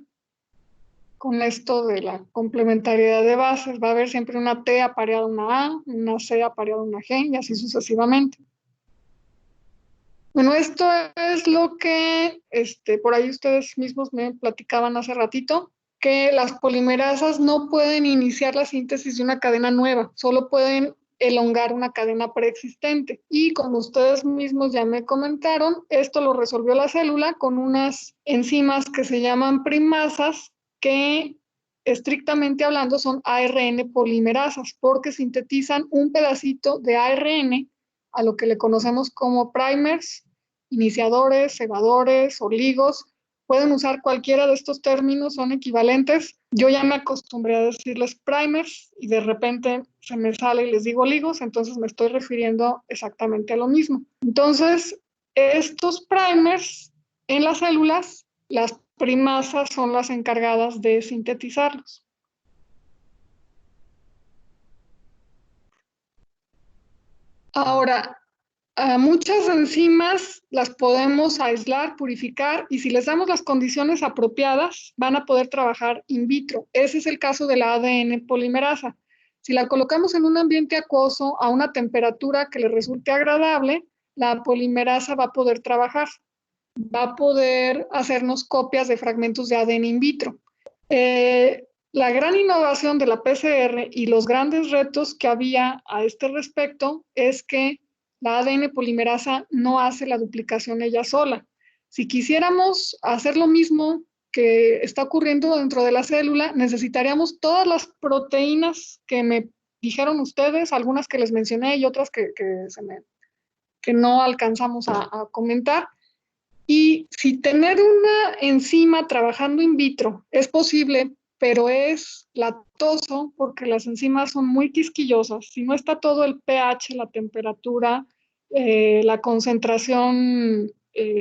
A: Con esto de la complementariedad de bases, va a haber siempre una T apareada a una A, una C apareada a una G, y así sucesivamente. Bueno, esto es lo que por ahí ustedes mismos me platicaban hace ratito, que las polimerasas no pueden iniciar la síntesis de una cadena nueva, solo pueden elongar una cadena preexistente. Y como ustedes mismos ya me comentaron, esto lo resolvió la célula con unas enzimas que se llaman primasas, que estrictamente hablando son ARN polimerasas, porque sintetizan un pedacito de ARN a lo que le conocemos como primers, iniciadores, cebadores o ligos. Pueden usar cualquiera de estos términos, son equivalentes. Yo ya me acostumbré a decirles primers y de repente se me sale y les digo ligos, entonces me estoy refiriendo exactamente a lo mismo. Entonces, estos primers en las células, las primasas son las encargadas de sintetizarlos. Ahora, a muchas enzimas las podemos aislar, purificar, y si les damos las condiciones apropiadas, van a poder trabajar in vitro. Ese es el caso de la ADN polimerasa. Si la colocamos en un ambiente acuoso a una temperatura que le resulte agradable, la polimerasa va a poder trabajar, va a poder hacernos copias de fragmentos de ADN in vitro. La gran innovación de la PCR y los grandes retos que había a este respecto es que la ADN polimerasa no hace la duplicación ella sola. Si quisiéramos hacer lo mismo que está ocurriendo dentro de la célula, necesitaríamos todas las proteínas que me dijeron ustedes, algunas que les mencioné y otras que no alcanzamos a comentar. Y si tener una enzima trabajando in vitro es posible, pero es latoso porque las enzimas son muy quisquillosas. Si no está todo el pH, la temperatura, la concentración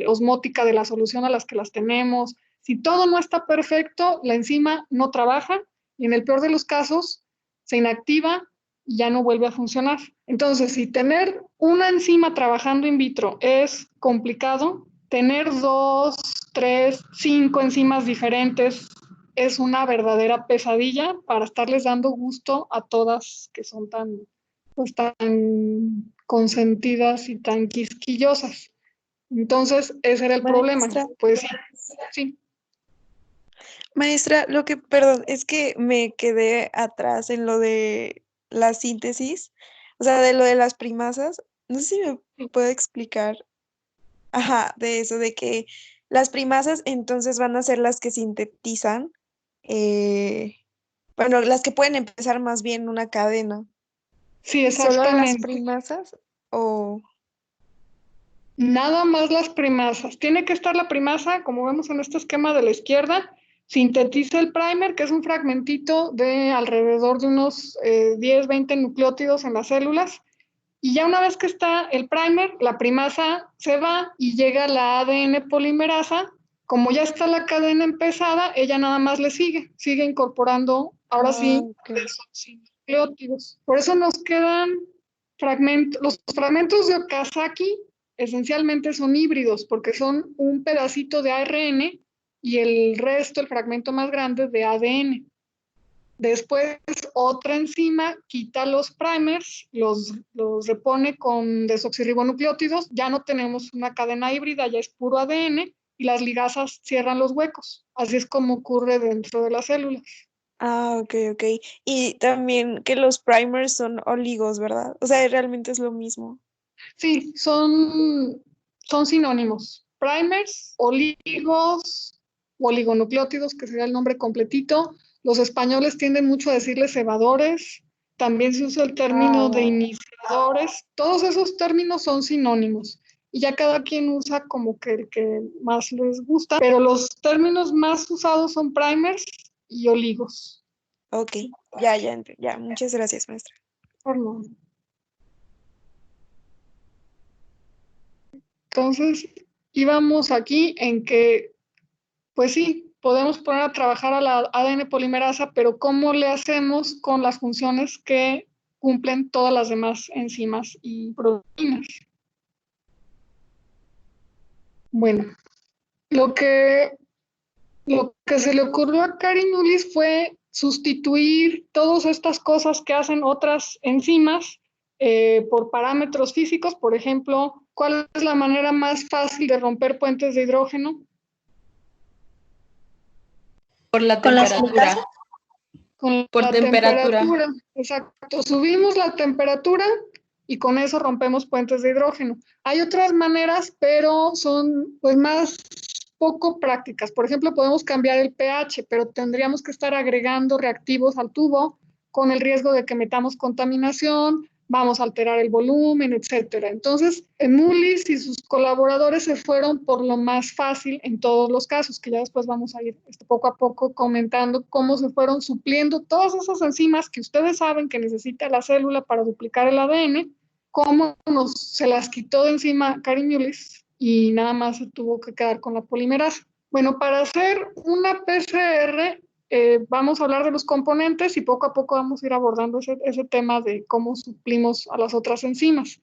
A: osmótica de la solución a las que las tenemos, si todo no está perfecto, la enzima no trabaja y en el peor de los casos se inactiva y ya no vuelve a funcionar. Entonces, si tener una enzima trabajando in vitro es complicado, tener 2, 3, 5 enzimas diferentes es una verdadera pesadilla para estarles dando gusto a todas que son tan consentidas y tan quisquillosas. Entonces, ese era el problema. Pues sí.
F: Maestra, perdón, es que me quedé atrás en lo de la síntesis, o sea, de lo de las primasas. No sé si me puede explicar, de eso, de que las primasas entonces van a ser las que sintetizan, bueno, las que pueden empezar más bien una cadena.
A: Sí,
F: ¿Solo las
A: exactamente.
F: primasas o...?
A: Nada más las primasas. Tiene que estar la primasa, como vemos en este esquema de la izquierda, sintetiza el primer, que es un fragmentito de alrededor de unos 10, 20 nucleótidos en las células. Y ya una vez que está el primer, la primasa se va y llega la ADN polimerasa. Como ya está la cadena empezada, ella nada más le sigue incorporando, ahora sí, esos nucleótidos. Por eso nos quedan fragmentos. Los fragmentos de Okazaki esencialmente son híbridos, porque son un pedacito de ARN y el resto, el fragmento más grande, de ADN. Después, otra enzima quita los primers, los repone con desoxirribonucleótidos, ya no tenemos una cadena híbrida, ya es puro ADN, y las ligasas cierran los huecos. Así es como ocurre dentro de las células.
F: Ok. Y también que los primers son oligos, ¿verdad? O sea, realmente es lo mismo.
A: Sí, son sinónimos. Primers, oligos, oligonucleótidos, que sería el nombre completito. Los españoles tienden mucho a decirles cebadores. También se usa el término de iniciadores. Todos esos términos son sinónimos. Y ya cada quien usa como que el que más les gusta. Pero los términos más usados son primers y oligos.
F: Ok, ya. Muchas gracias, maestra.
A: Perdón. Entonces, íbamos aquí en que, pues sí, podemos poner a trabajar a la ADN polimerasa, pero ¿cómo le hacemos con las funciones que cumplen todas las demás enzimas y proteínas? Bueno, lo que se le ocurrió a Karin Ullis fue sustituir todas estas cosas que hacen otras enzimas por parámetros físicos. Por ejemplo, ¿cuál es la manera más fácil de romper puentes de hidrógeno?
I: Por la temperatura.
A: Por la temperatura. Exacto. Subimos la temperatura y con eso rompemos puentes de hidrógeno. Hay otras maneras, pero son pues más poco prácticas. Por ejemplo, podemos cambiar el pH, pero tendríamos que estar agregando reactivos al tubo con el riesgo de que metamos contaminación, vamos a alterar el volumen, etcétera. Entonces, Ullis y sus colaboradores se fueron por lo más fácil en todos los casos, que ya después vamos a ir poco a poco comentando cómo se fueron supliendo todas esas enzimas que ustedes saben que necesita la célula para duplicar el ADN, cómo se las quitó de encima Karin Ullis y nada más se tuvo que quedar con la polimerasa. Bueno, para hacer una PCR vamos a hablar de los componentes y poco a poco vamos a ir abordando ese tema de cómo suplimos a las otras enzimas.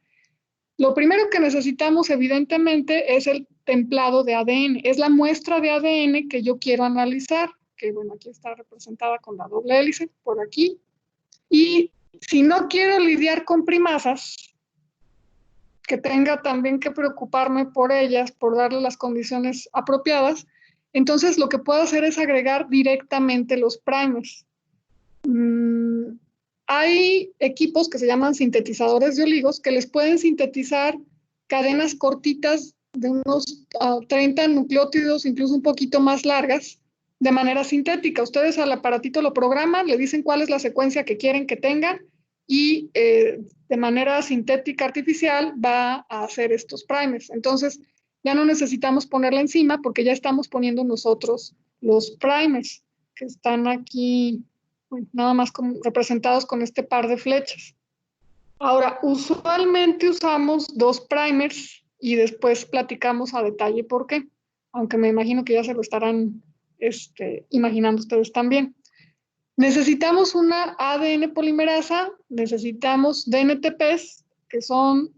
A: Lo primero que necesitamos, evidentemente, es el templado de ADN. Es la muestra de ADN que yo quiero analizar, que bueno, aquí está representada con la doble hélice, por aquí. Y si no quiero lidiar con primasas, que tenga también que preocuparme por ellas, por darle las condiciones apropiadas, entonces lo que puedo hacer es agregar directamente los primers. Hay equipos que se llaman sintetizadores de oligos que les pueden sintetizar cadenas cortitas de unos 30 nucleótidos, incluso un poquito más largas, de manera sintética. Ustedes al aparatito lo programan, le dicen cuál es la secuencia que quieren que tengan y de manera sintética artificial va a hacer estos primers. Entonces, ya no necesitamos ponerla encima porque ya estamos poniendo nosotros los primers que están aquí, nada más representados con este par de flechas. Ahora, usualmente usamos 2 primers y después platicamos a detalle por qué, aunque me imagino que ya se lo estarán imaginando ustedes también. Necesitamos una ADN polimerasa, necesitamos DNTPs, que son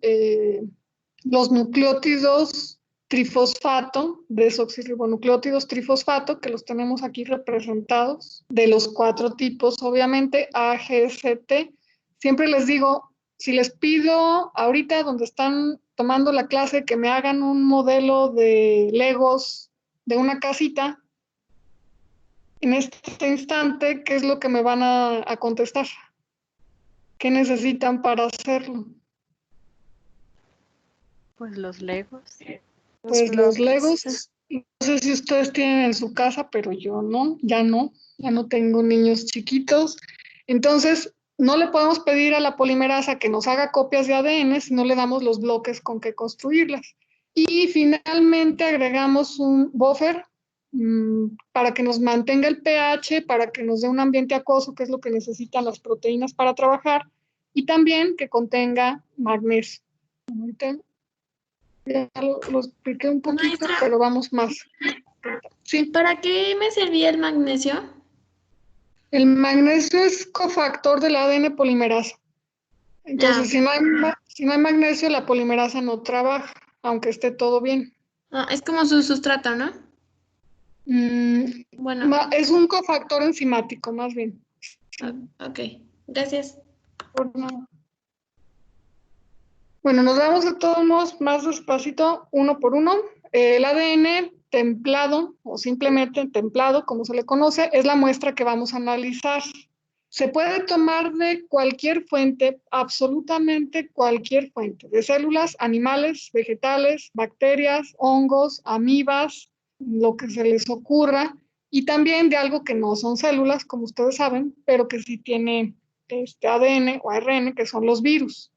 A: los nucleótidos trifosfato, desoxirribonucleótidos trifosfato, que los tenemos aquí representados, de los 4 tipos, obviamente, A, G, C, T. Siempre les digo, si les pido ahorita donde están tomando la clase que me hagan un modelo de Legos de una casita, en este instante, ¿qué es lo que me van a contestar? ¿Qué necesitan para hacerlo?
E: Pues los Legos.
A: Pues los Legos, no sé si ustedes tienen en su casa, pero yo no, ya no tengo niños chiquitos. Entonces, no le podemos pedir a la polimerasa que nos haga copias de ADN si no le damos los bloques con que construirlas. Y finalmente agregamos un buffer para que nos mantenga el pH, para que nos dé un ambiente acuoso, que es lo que necesitan las proteínas para trabajar, y también que contenga magnesio. Ahorita ya lo expliqué un poquito,
B: Maestra,
A: pero vamos más. Sí.
B: ¿Para qué me servía el magnesio?
A: El magnesio es cofactor del ADN polimerasa. Entonces, si no hay magnesio, la polimerasa no trabaja, aunque esté todo bien.
B: Es como su sustrato, ¿no? Bueno.
A: Es un cofactor enzimático, más bien.
B: Ok, gracias.
A: Por nada. Bueno, nos vamos de todos modos más despacito, uno por uno. El ADN templado, o simplemente templado, como se le conoce, es la muestra que vamos a analizar. Se puede tomar de cualquier fuente, absolutamente cualquier fuente, de células, animales, vegetales, bacterias, hongos, amibas, lo que se les ocurra, y también de algo que no son células, como ustedes saben, pero que sí tiene ADN o ARN, que son los virus.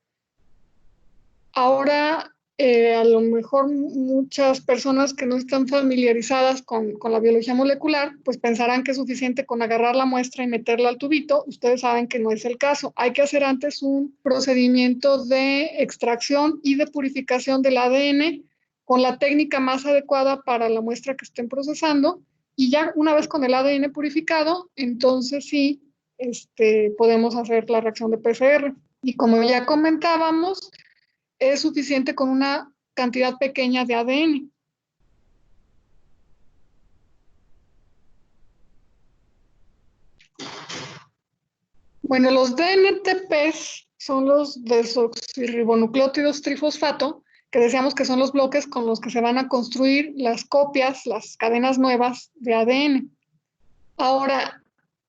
A: Ahora, a lo mejor muchas personas que no están familiarizadas con la biología molecular, pues pensarán que es suficiente con agarrar la muestra y meterla al tubito. Ustedes saben que no es el caso. Hay que hacer antes un procedimiento de extracción y de purificación del ADN con la técnica más adecuada para la muestra que estén procesando. Y ya una vez con el ADN purificado, entonces sí podemos hacer la reacción de PCR. Y como ya comentábamos, es suficiente con una cantidad pequeña de ADN. Bueno, los DNTPs son los desoxirribonucleótidos trifosfato, que decíamos que son los bloques con los que se van a construir las copias, las cadenas nuevas de ADN. Ahora,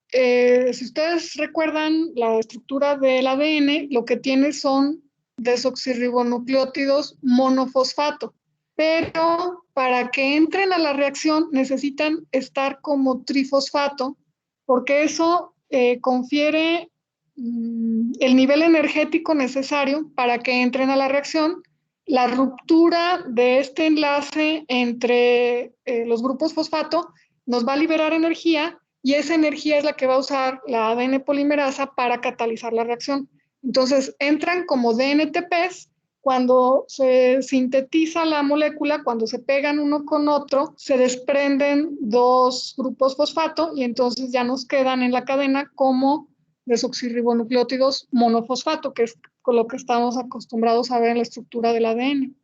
A: si ustedes recuerdan la estructura del ADN, lo que tiene son desoxirribonucleótidos monofosfato, pero para que entren a la reacción necesitan estar como trifosfato, porque eso confiere el nivel energético necesario para que entren a la reacción. La ruptura de este enlace entre los grupos fosfato nos va a liberar energía y esa energía es la que va a usar la ADN polimerasa para catalizar la reacción. Entonces, entran como DNTPs. Cuando se sintetiza la molécula, cuando se pegan uno con otro, se desprenden 2 grupos fosfato y entonces ya nos quedan en la cadena como desoxirribonucleótidos monofosfato, que es con lo que estamos acostumbrados a ver en la estructura del ADN.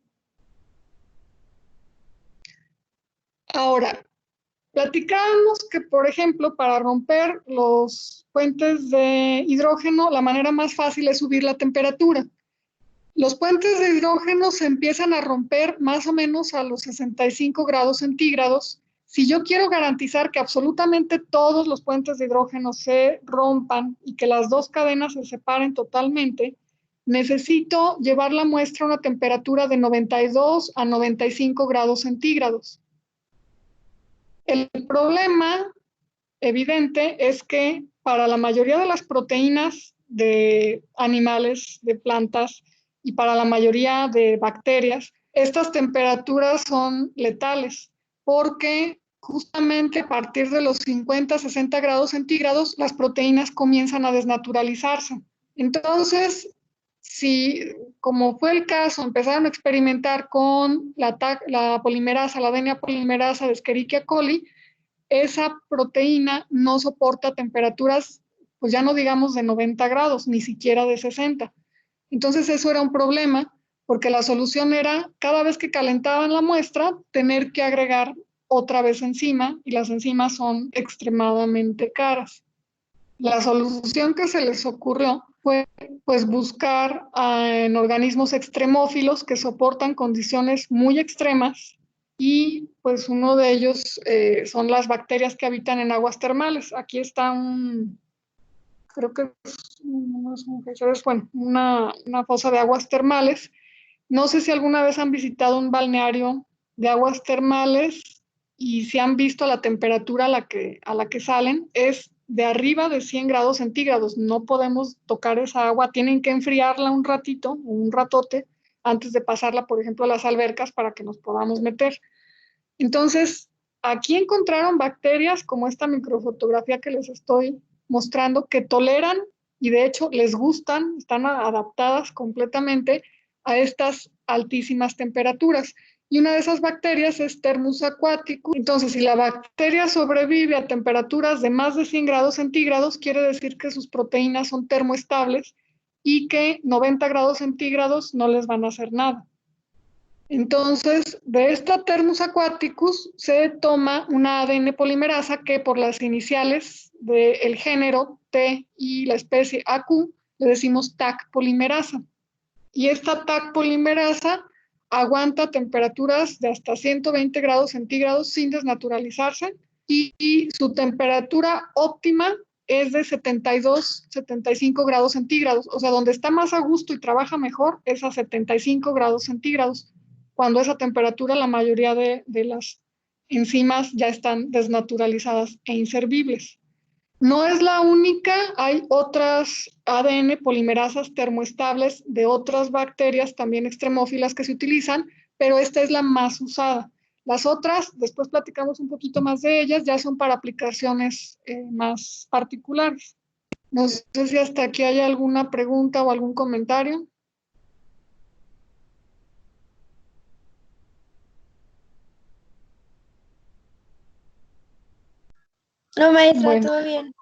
A: Ahora, platicábamos que, por ejemplo, para romper los puentes de hidrógeno, la manera más fácil es subir la temperatura. Los puentes de hidrógeno se empiezan a romper más o menos a los 65 grados centígrados. Si yo quiero garantizar que absolutamente todos los puentes de hidrógeno se rompan y que las dos cadenas se separen totalmente, necesito llevar la muestra a una temperatura de 92 a 95 grados centígrados. El problema evidente es que para la mayoría de las proteínas de animales, de plantas y para la mayoría de bacterias, estas temperaturas son letales porque justamente a partir de los 50, 60 grados centígrados las proteínas comienzan a desnaturalizarse. Entonces, si, como fue el caso, empezaron a experimentar con la polimerasa, la DNA polimerasa de Escherichia coli, esa proteína no soporta temperaturas, pues ya no digamos de 90 grados, ni siquiera de 60. Entonces eso era un problema, porque la solución era, cada vez que calentaban la muestra, tener que agregar otra vez enzima, y las enzimas son extremadamente caras. La solución que se les ocurrió fue pues buscar en organismos extremófilos que soportan condiciones muy extremas y pues uno de ellos son las bacterias que habitan en aguas termales. Aquí está creo que es una fosa de aguas termales. No sé si alguna vez han visitado un balneario de aguas termales y si han visto la temperatura a la que salen, es de arriba de 100 grados centígrados. No podemos tocar esa agua, tienen que enfriarla un ratito, un ratote, antes de pasarla, por ejemplo, a las albercas para que nos podamos meter. Entonces, aquí encontraron bacterias como esta microfotografía que les estoy mostrando, que toleran y de hecho les gustan, están adaptadas completamente a estas altísimas temperaturas. Y una de esas bacterias es Thermus aquaticus. Entonces, si la bacteria sobrevive a temperaturas de más de 100 grados centígrados, quiere decir que sus proteínas son termoestables y que 90 grados centígrados no les van a hacer nada. Entonces, de esta Thermus aquaticus se toma una ADN polimerasa que por las iniciales del género T y la especie AQ le decimos Taq polimerasa. Y esta Taq polimerasa aguanta temperaturas de hasta 120 grados centígrados sin desnaturalizarse y su temperatura óptima es de 72, 75 grados centígrados. O sea, donde está más a gusto y trabaja mejor es a 75 grados centígrados. Cuando esa temperatura la mayoría de las enzimas ya están desnaturalizadas e inservibles. No es la única, hay otras ADN polimerasas termoestables de otras bacterias también extremófilas que se utilizan, pero esta es la más usada. Las otras, después platicamos un poquito más de ellas, ya son para aplicaciones más particulares. No sé si hasta aquí hay alguna pregunta o algún comentario.
B: No, maestra,
A: Bueno.
B: todo bien.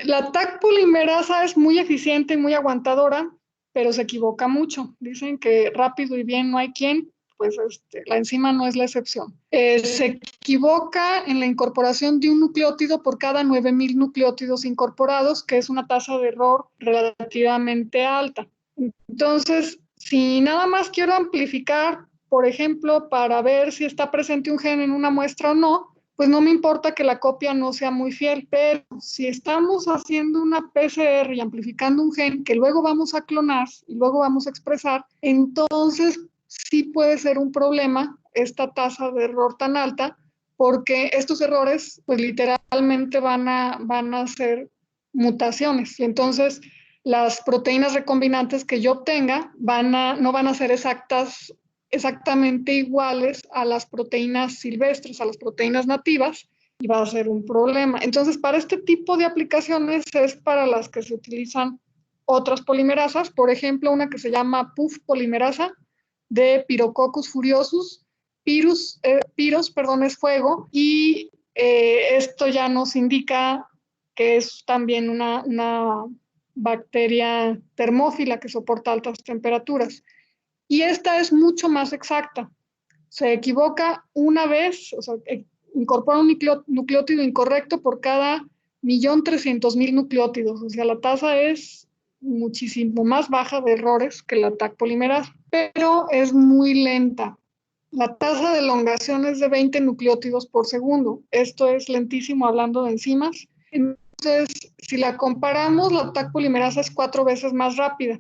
A: La Taq polimerasa es muy eficiente y muy aguantadora, pero se equivoca mucho. Dicen que rápido y bien no hay quien, pues la enzima no es la excepción. Se equivoca en la incorporación de un nucleótido por cada 9,000 nucleótidos incorporados, que es una tasa de error relativamente alta. Entonces, si nada más quiero amplificar, por ejemplo, para ver si está presente un gen en una muestra o no, pues no me importa que la copia no sea muy fiel, pero si estamos haciendo una PCR y amplificando un gen que luego vamos a clonar y luego vamos a expresar, entonces sí puede ser un problema esta tasa de error tan alta, porque estos errores pues literalmente van a ser mutaciones. Y entonces las proteínas recombinantes que yo obtenga no van a ser exactamente iguales a las proteínas silvestres, a las proteínas nativas, y va a ser un problema. Entonces, para este tipo de aplicaciones es para las que se utilizan otras polimerasas, por ejemplo, una que se llama PUF polimerasa de Pyrococcus furiosus. Piros es fuego, y esto ya nos indica que es también una bacteria termófila que soporta altas temperaturas. Y esta es mucho más exacta. Se equivoca una vez, o sea, incorpora un nucleótido incorrecto por cada 1.300.000 nucleótidos. O sea, la tasa es muchísimo más baja de errores que la TAC polimerasa, pero es muy lenta. La tasa de elongación es de 20 nucleótidos por segundo. Esto es lentísimo hablando de enzimas. Entonces, si la comparamos, la TAC polimerasa es 4 veces más rápida.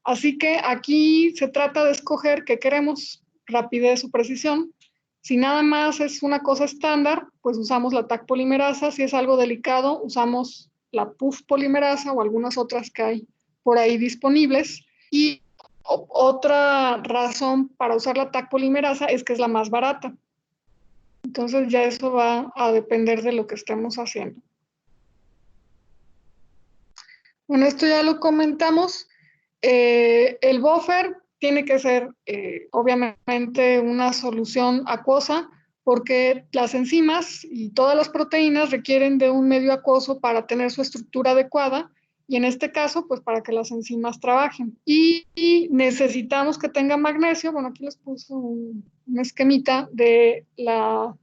A: Así que aquí se trata de escoger qué queremos, rapidez o precisión. Si nada más es una cosa estándar, pues usamos la TAC polimerasa. Si es algo delicado, usamos la PUF polimerasa o algunas otras que hay por ahí disponibles. Y otra razón para usar la TAC polimerasa es que es la más barata. Entonces ya eso va a depender de lo que estemos haciendo. Bueno, esto ya lo comentamos. El buffer tiene que ser obviamente una solución acuosa porque las enzimas y todas las proteínas requieren de un medio acuoso para tener su estructura adecuada y en este caso, pues para que las enzimas trabajen. Y necesitamos que tenga magnesio. Bueno, aquí les puse un esquemita de la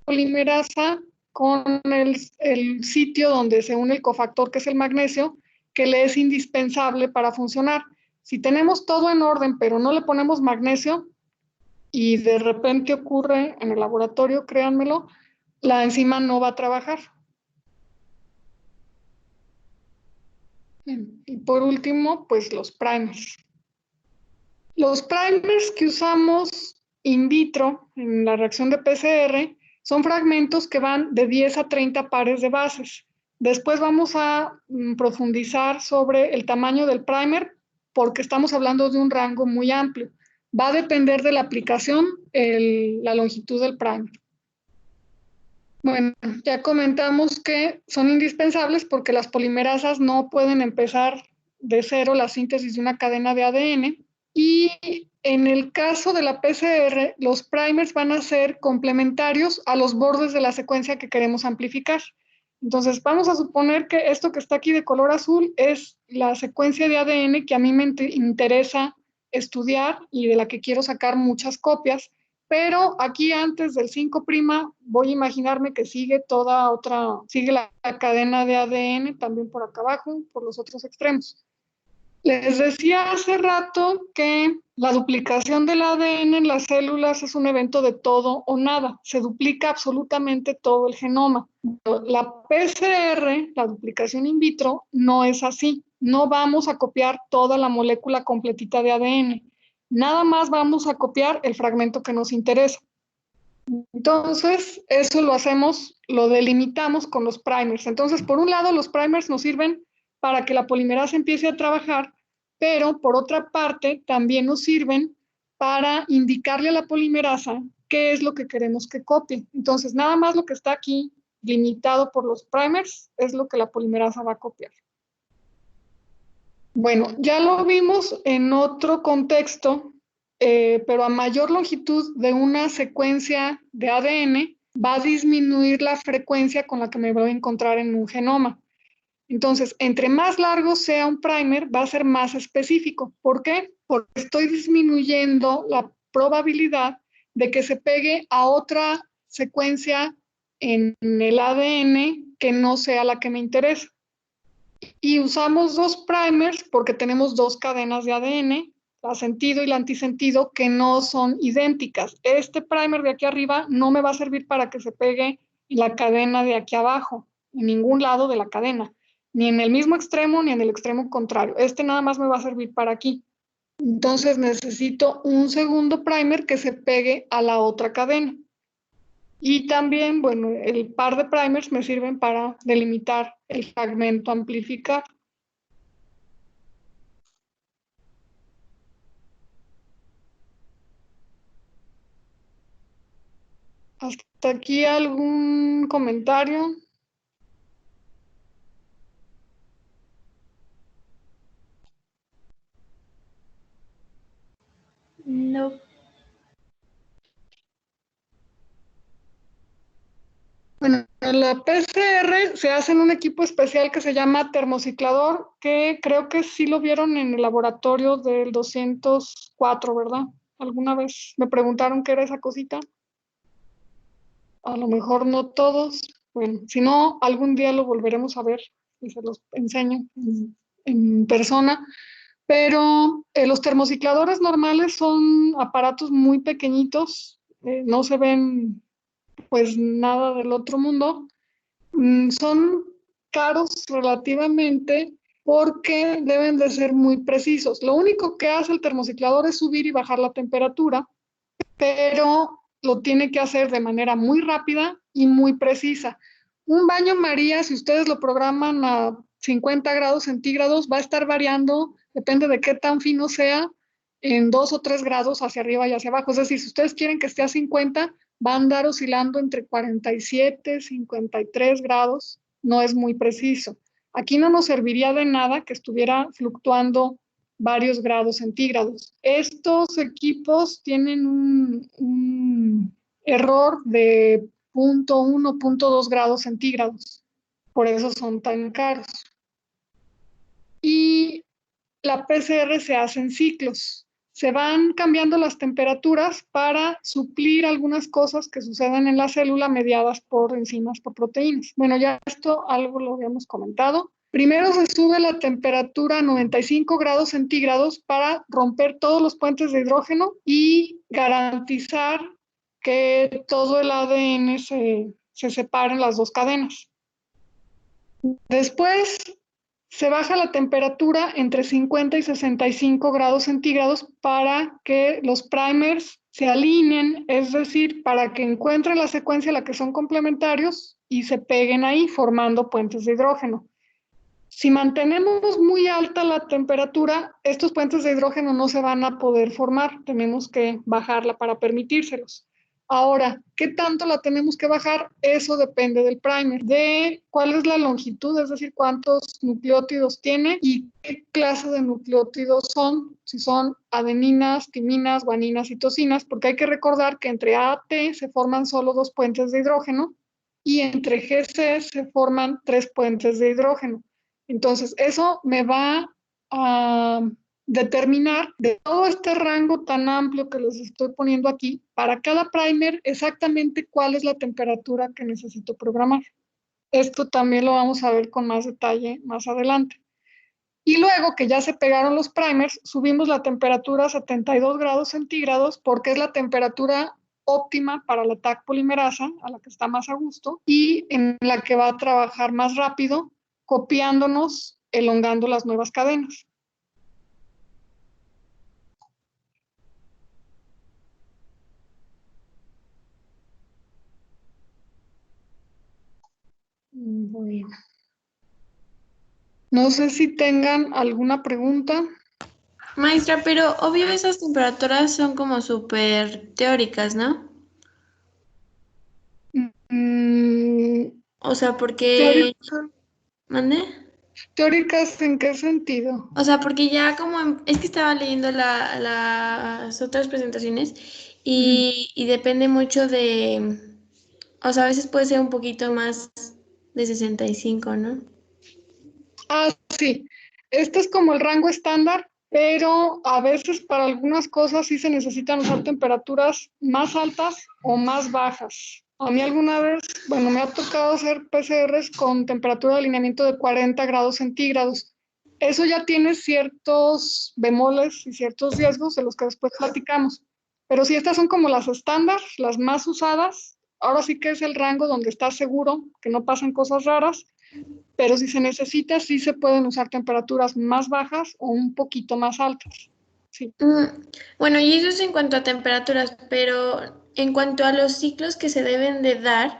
A: polimerasa con el sitio donde se une el cofactor, que es el magnesio, que le es indispensable para funcionar. Si tenemos todo en orden, pero no le ponemos magnesio y de repente ocurre en el laboratorio, créanmelo, la enzima no va a trabajar. Bien. Y por último, pues los primers. Los primers que usamos in vitro en la reacción de PCR son fragmentos que van de 10 a 30 pares de bases. Después vamos a profundizar sobre el tamaño del primer porque estamos hablando de un rango muy amplio. Va a depender de la aplicación, la longitud del primer. Bueno, ya comentamos que son indispensables porque las polimerasas no pueden empezar de cero la síntesis de una cadena de ADN. Y en el caso de la PCR, los primers van a ser complementarios a los bordes de la secuencia que queremos amplificar. Entonces, vamos a suponer que esto que está aquí de color azul es la secuencia de ADN que a mí me interesa estudiar y de la que quiero sacar muchas copias, pero aquí antes del 5' voy a imaginarme que sigue sigue la cadena de ADN también por acá abajo, por los otros extremos. Les decía hace rato que la duplicación del ADN en las células es un evento de todo o nada. Se duplica absolutamente todo el genoma. La PCR, la duplicación in vitro, no es así. No vamos a copiar toda la molécula completita de ADN. Nada más vamos a copiar el fragmento que nos interesa. Entonces, eso lo delimitamos con los primers. Entonces, por un lado, los primers nos sirven para que la polimerasa empiece a trabajar, pero por otra parte, también nos sirven para indicarle a la polimerasa qué es lo que queremos que copie. Entonces, nada más lo que está aquí limitado por los primers es lo que la polimerasa va a copiar. Bueno, ya lo vimos en otro contexto, pero a mayor longitud de una secuencia de ADN va a disminuir la frecuencia con la que me voy a encontrar en un genoma. Entonces, entre más largo sea un primer, va a ser más específico. ¿Por qué? Porque estoy disminuyendo la probabilidad de que se pegue a otra secuencia en el ADN que no sea la que me interesa. Y usamos dos primers porque tenemos dos cadenas de ADN, la sentido y la antisentido, que no son idénticas. Este primer de aquí arriba no me va a servir para que se pegue en la cadena de aquí abajo, en ningún lado de la cadena, ni en el mismo extremo ni en el extremo contrario. Este nada más me va a servir para aquí. Entonces necesito un segundo primer que se pegue a la otra cadena. Y también, bueno, el par de primers me sirven para delimitar el fragmento a amplificar. ¿Hasta aquí algún comentario?
L: No.
A: Bueno, la PCR se hace en un equipo especial que se llama termociclador, que creo que sí lo vieron en el laboratorio del 204, ¿verdad? ¿Alguna vez me preguntaron qué era esa cosita? A lo mejor no todos. Bueno, si no, algún día lo volveremos a ver y se los enseño en persona. Pero los termocicladores normales son aparatos muy pequeñitos, no se ven pues nada del otro mundo. Son caros relativamente porque deben de ser muy precisos. Lo único que hace el termociclador es subir y bajar la temperatura, pero lo tiene que hacer de manera muy rápida y muy precisa. Un baño María, si ustedes lo programan a 50 grados centígrados, va a estar variando, depende de qué tan fino sea, en 2 o 3 grados hacia arriba y hacia abajo. Es decir, si ustedes quieren que esté a 50, va a andar oscilando entre 47, 53 grados, no es muy preciso. Aquí no nos serviría de nada que estuviera fluctuando varios grados centígrados. Estos equipos tienen un error de 0.1, 0.2 grados centígrados. Por eso son tan caros. Y la PCR se hace en ciclos. Se van cambiando las temperaturas para suplir algunas cosas que suceden en la célula mediadas por enzimas, por proteínas. Bueno, ya esto algo lo habíamos comentado. Primero se sube la temperatura a 95 grados centígrados para romper todos los puentes de hidrógeno y garantizar que todo el ADN se separe en las dos cadenas. Después se baja la temperatura entre 50 y 65 grados centígrados para que los primers se alineen, es decir, para que encuentren la secuencia a la que son complementarios y se peguen ahí formando puentes de hidrógeno. Si mantenemos muy alta la temperatura, estos puentes de hidrógeno no se van a poder formar, tenemos que bajarla para permitírselos. Ahora, ¿qué tanto la tenemos que bajar? Eso depende del primer, de cuál es la longitud, es decir, cuántos nucleótidos tiene y qué clase de nucleótidos son, si son adeninas, timinas, guaninas y tosinas, porque hay que recordar que entre A y T se forman solo 2 puentes de hidrógeno y entre GC se forman 3 puentes de hidrógeno. Entonces, eso me va a determinar de todo este rango tan amplio que les estoy poniendo aquí, para cada primer exactamente cuál es la temperatura que necesito programar. Esto también lo vamos a ver con más detalle más adelante. Y luego que ya se pegaron los primers, subimos la temperatura a 72 grados centígrados porque es la temperatura óptima para la Taq polimerasa, a la que está más a gusto, y en la que va a trabajar más rápido, copiándonos, elongando las nuevas cadenas. Bueno. No sé si tengan alguna pregunta.
B: Maestra, pero obvio esas temperaturas son como súper teóricas, ¿no? O sea, porque... ¿Mande?
A: ¿Teóricas en qué sentido?
B: O sea, porque ya como... Es que estaba leyendo las otras presentaciones y depende mucho de... O sea, a veces puede ser un poquito más de 65, ¿no?
A: Ah, sí. Este es como el rango estándar, pero a veces para algunas cosas sí se necesitan usar temperaturas más altas o más bajas. A mí alguna vez, bueno, me ha tocado hacer PCRs con temperatura de alineamiento de 40 grados centígrados. Eso ya tiene ciertos bemoles y ciertos riesgos de los que después platicamos. Pero si estas son como las estándar, las más usadas, ahora sí que es el rango donde estás seguro que no pasan cosas raras. Pero si se necesita, sí se pueden usar temperaturas más bajas o un poquito más altas. Sí.
B: Bueno, y eso es en cuanto a temperaturas, pero en cuanto a los ciclos que se deben de dar,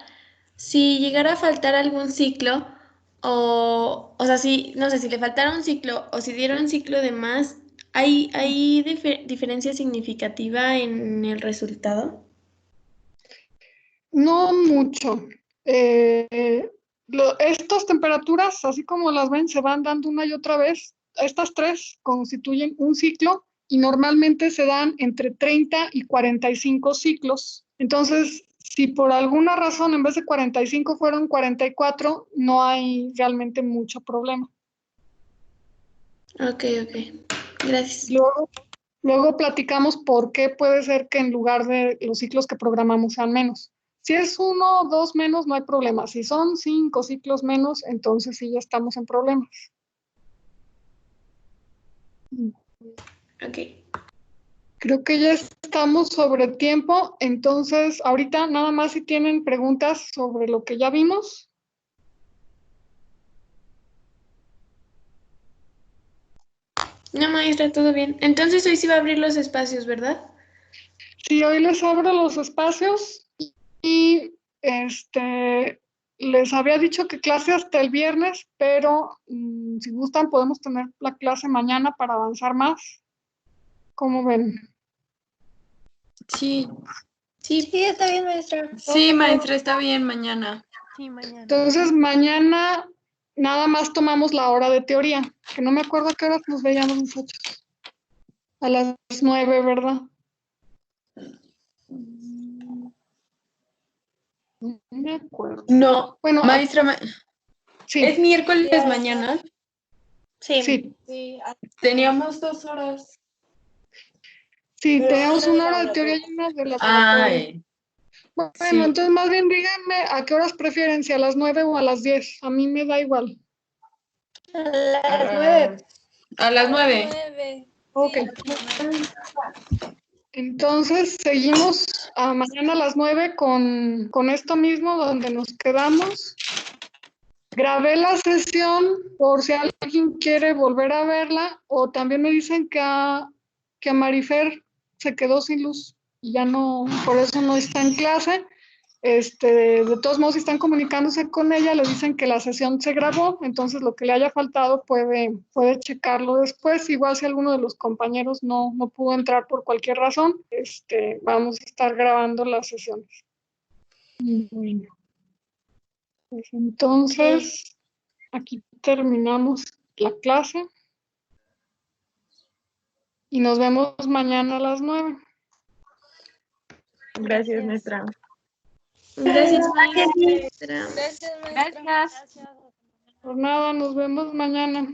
B: si llegara a faltar algún ciclo, o sea, si, no sé, si le faltara un ciclo o si diera un ciclo de más, ¿hay diferencia significativa en el resultado?
A: No mucho. Estas temperaturas, así como las ven, se van dando una y otra vez. Estas tres constituyen un ciclo y normalmente se dan entre 30 y 45 ciclos. Entonces, Si por alguna razón en vez de 45 fueron 44, no hay realmente mucho problema.
D: Ok. Gracias.
A: Luego platicamos por qué puede ser que en lugar de los ciclos que programamos sean menos. Si es 1 o 2 menos, no hay problema. Si son 5 ciclos menos, entonces sí ya estamos en problemas.
D: Ok.
A: Creo que ya estamos sobre tiempo, entonces ahorita nada más si tienen preguntas sobre lo que ya vimos.
D: No, maestra, todo bien. Entonces hoy sí va a abrir los espacios, ¿verdad?
A: Sí, hoy les abro los espacios y les había dicho que clase hasta el viernes, pero si gustan podemos tener la clase mañana para avanzar más. ¿Cómo ven?
I: Sí,
L: Sí, está bien, maestra.
I: sí, maestra, está bien mañana.
E: Sí, mañana.
A: Entonces mañana nada más tomamos la hora de teoría, que no me acuerdo a qué horas nos veíamos nosotros. A las 9, ¿verdad? No me acuerdo.
I: No,
A: Bueno,
I: maestra,
A: sí,
I: ¿es miércoles mañana?
A: sí,
I: Teníamos 2 horas.
A: sí, tenemos una hora de teoría y una de laboratorio.
I: Ay,
A: Bueno,
I: sí.
A: entonces más bien díganme a qué horas prefieren, si a las 9 o a las 10. A mí me da igual.
L: A las 9.
I: A las 9.
G: 9.
A: Ok. Entonces seguimos mañana a las 9 con esto mismo donde nos quedamos. Grabé la sesión por si alguien quiere volver a verla, o también me dicen que a Marifer se quedó sin luz y ya no, por eso no está en clase. De todos modos, si están comunicándose con ella, le dicen que la sesión se grabó, entonces lo que le haya faltado puede checarlo después. Igual si alguno de los compañeros no pudo entrar por cualquier razón, vamos a estar grabando las sesiones. Bueno, pues entonces aquí terminamos la clase y nos vemos mañana a las 9.
I: Gracias, maestra.
D: Gracias, maestra.
G: Gracias, maestra.
C: Gracias.
A: Por nada, nos vemos mañana.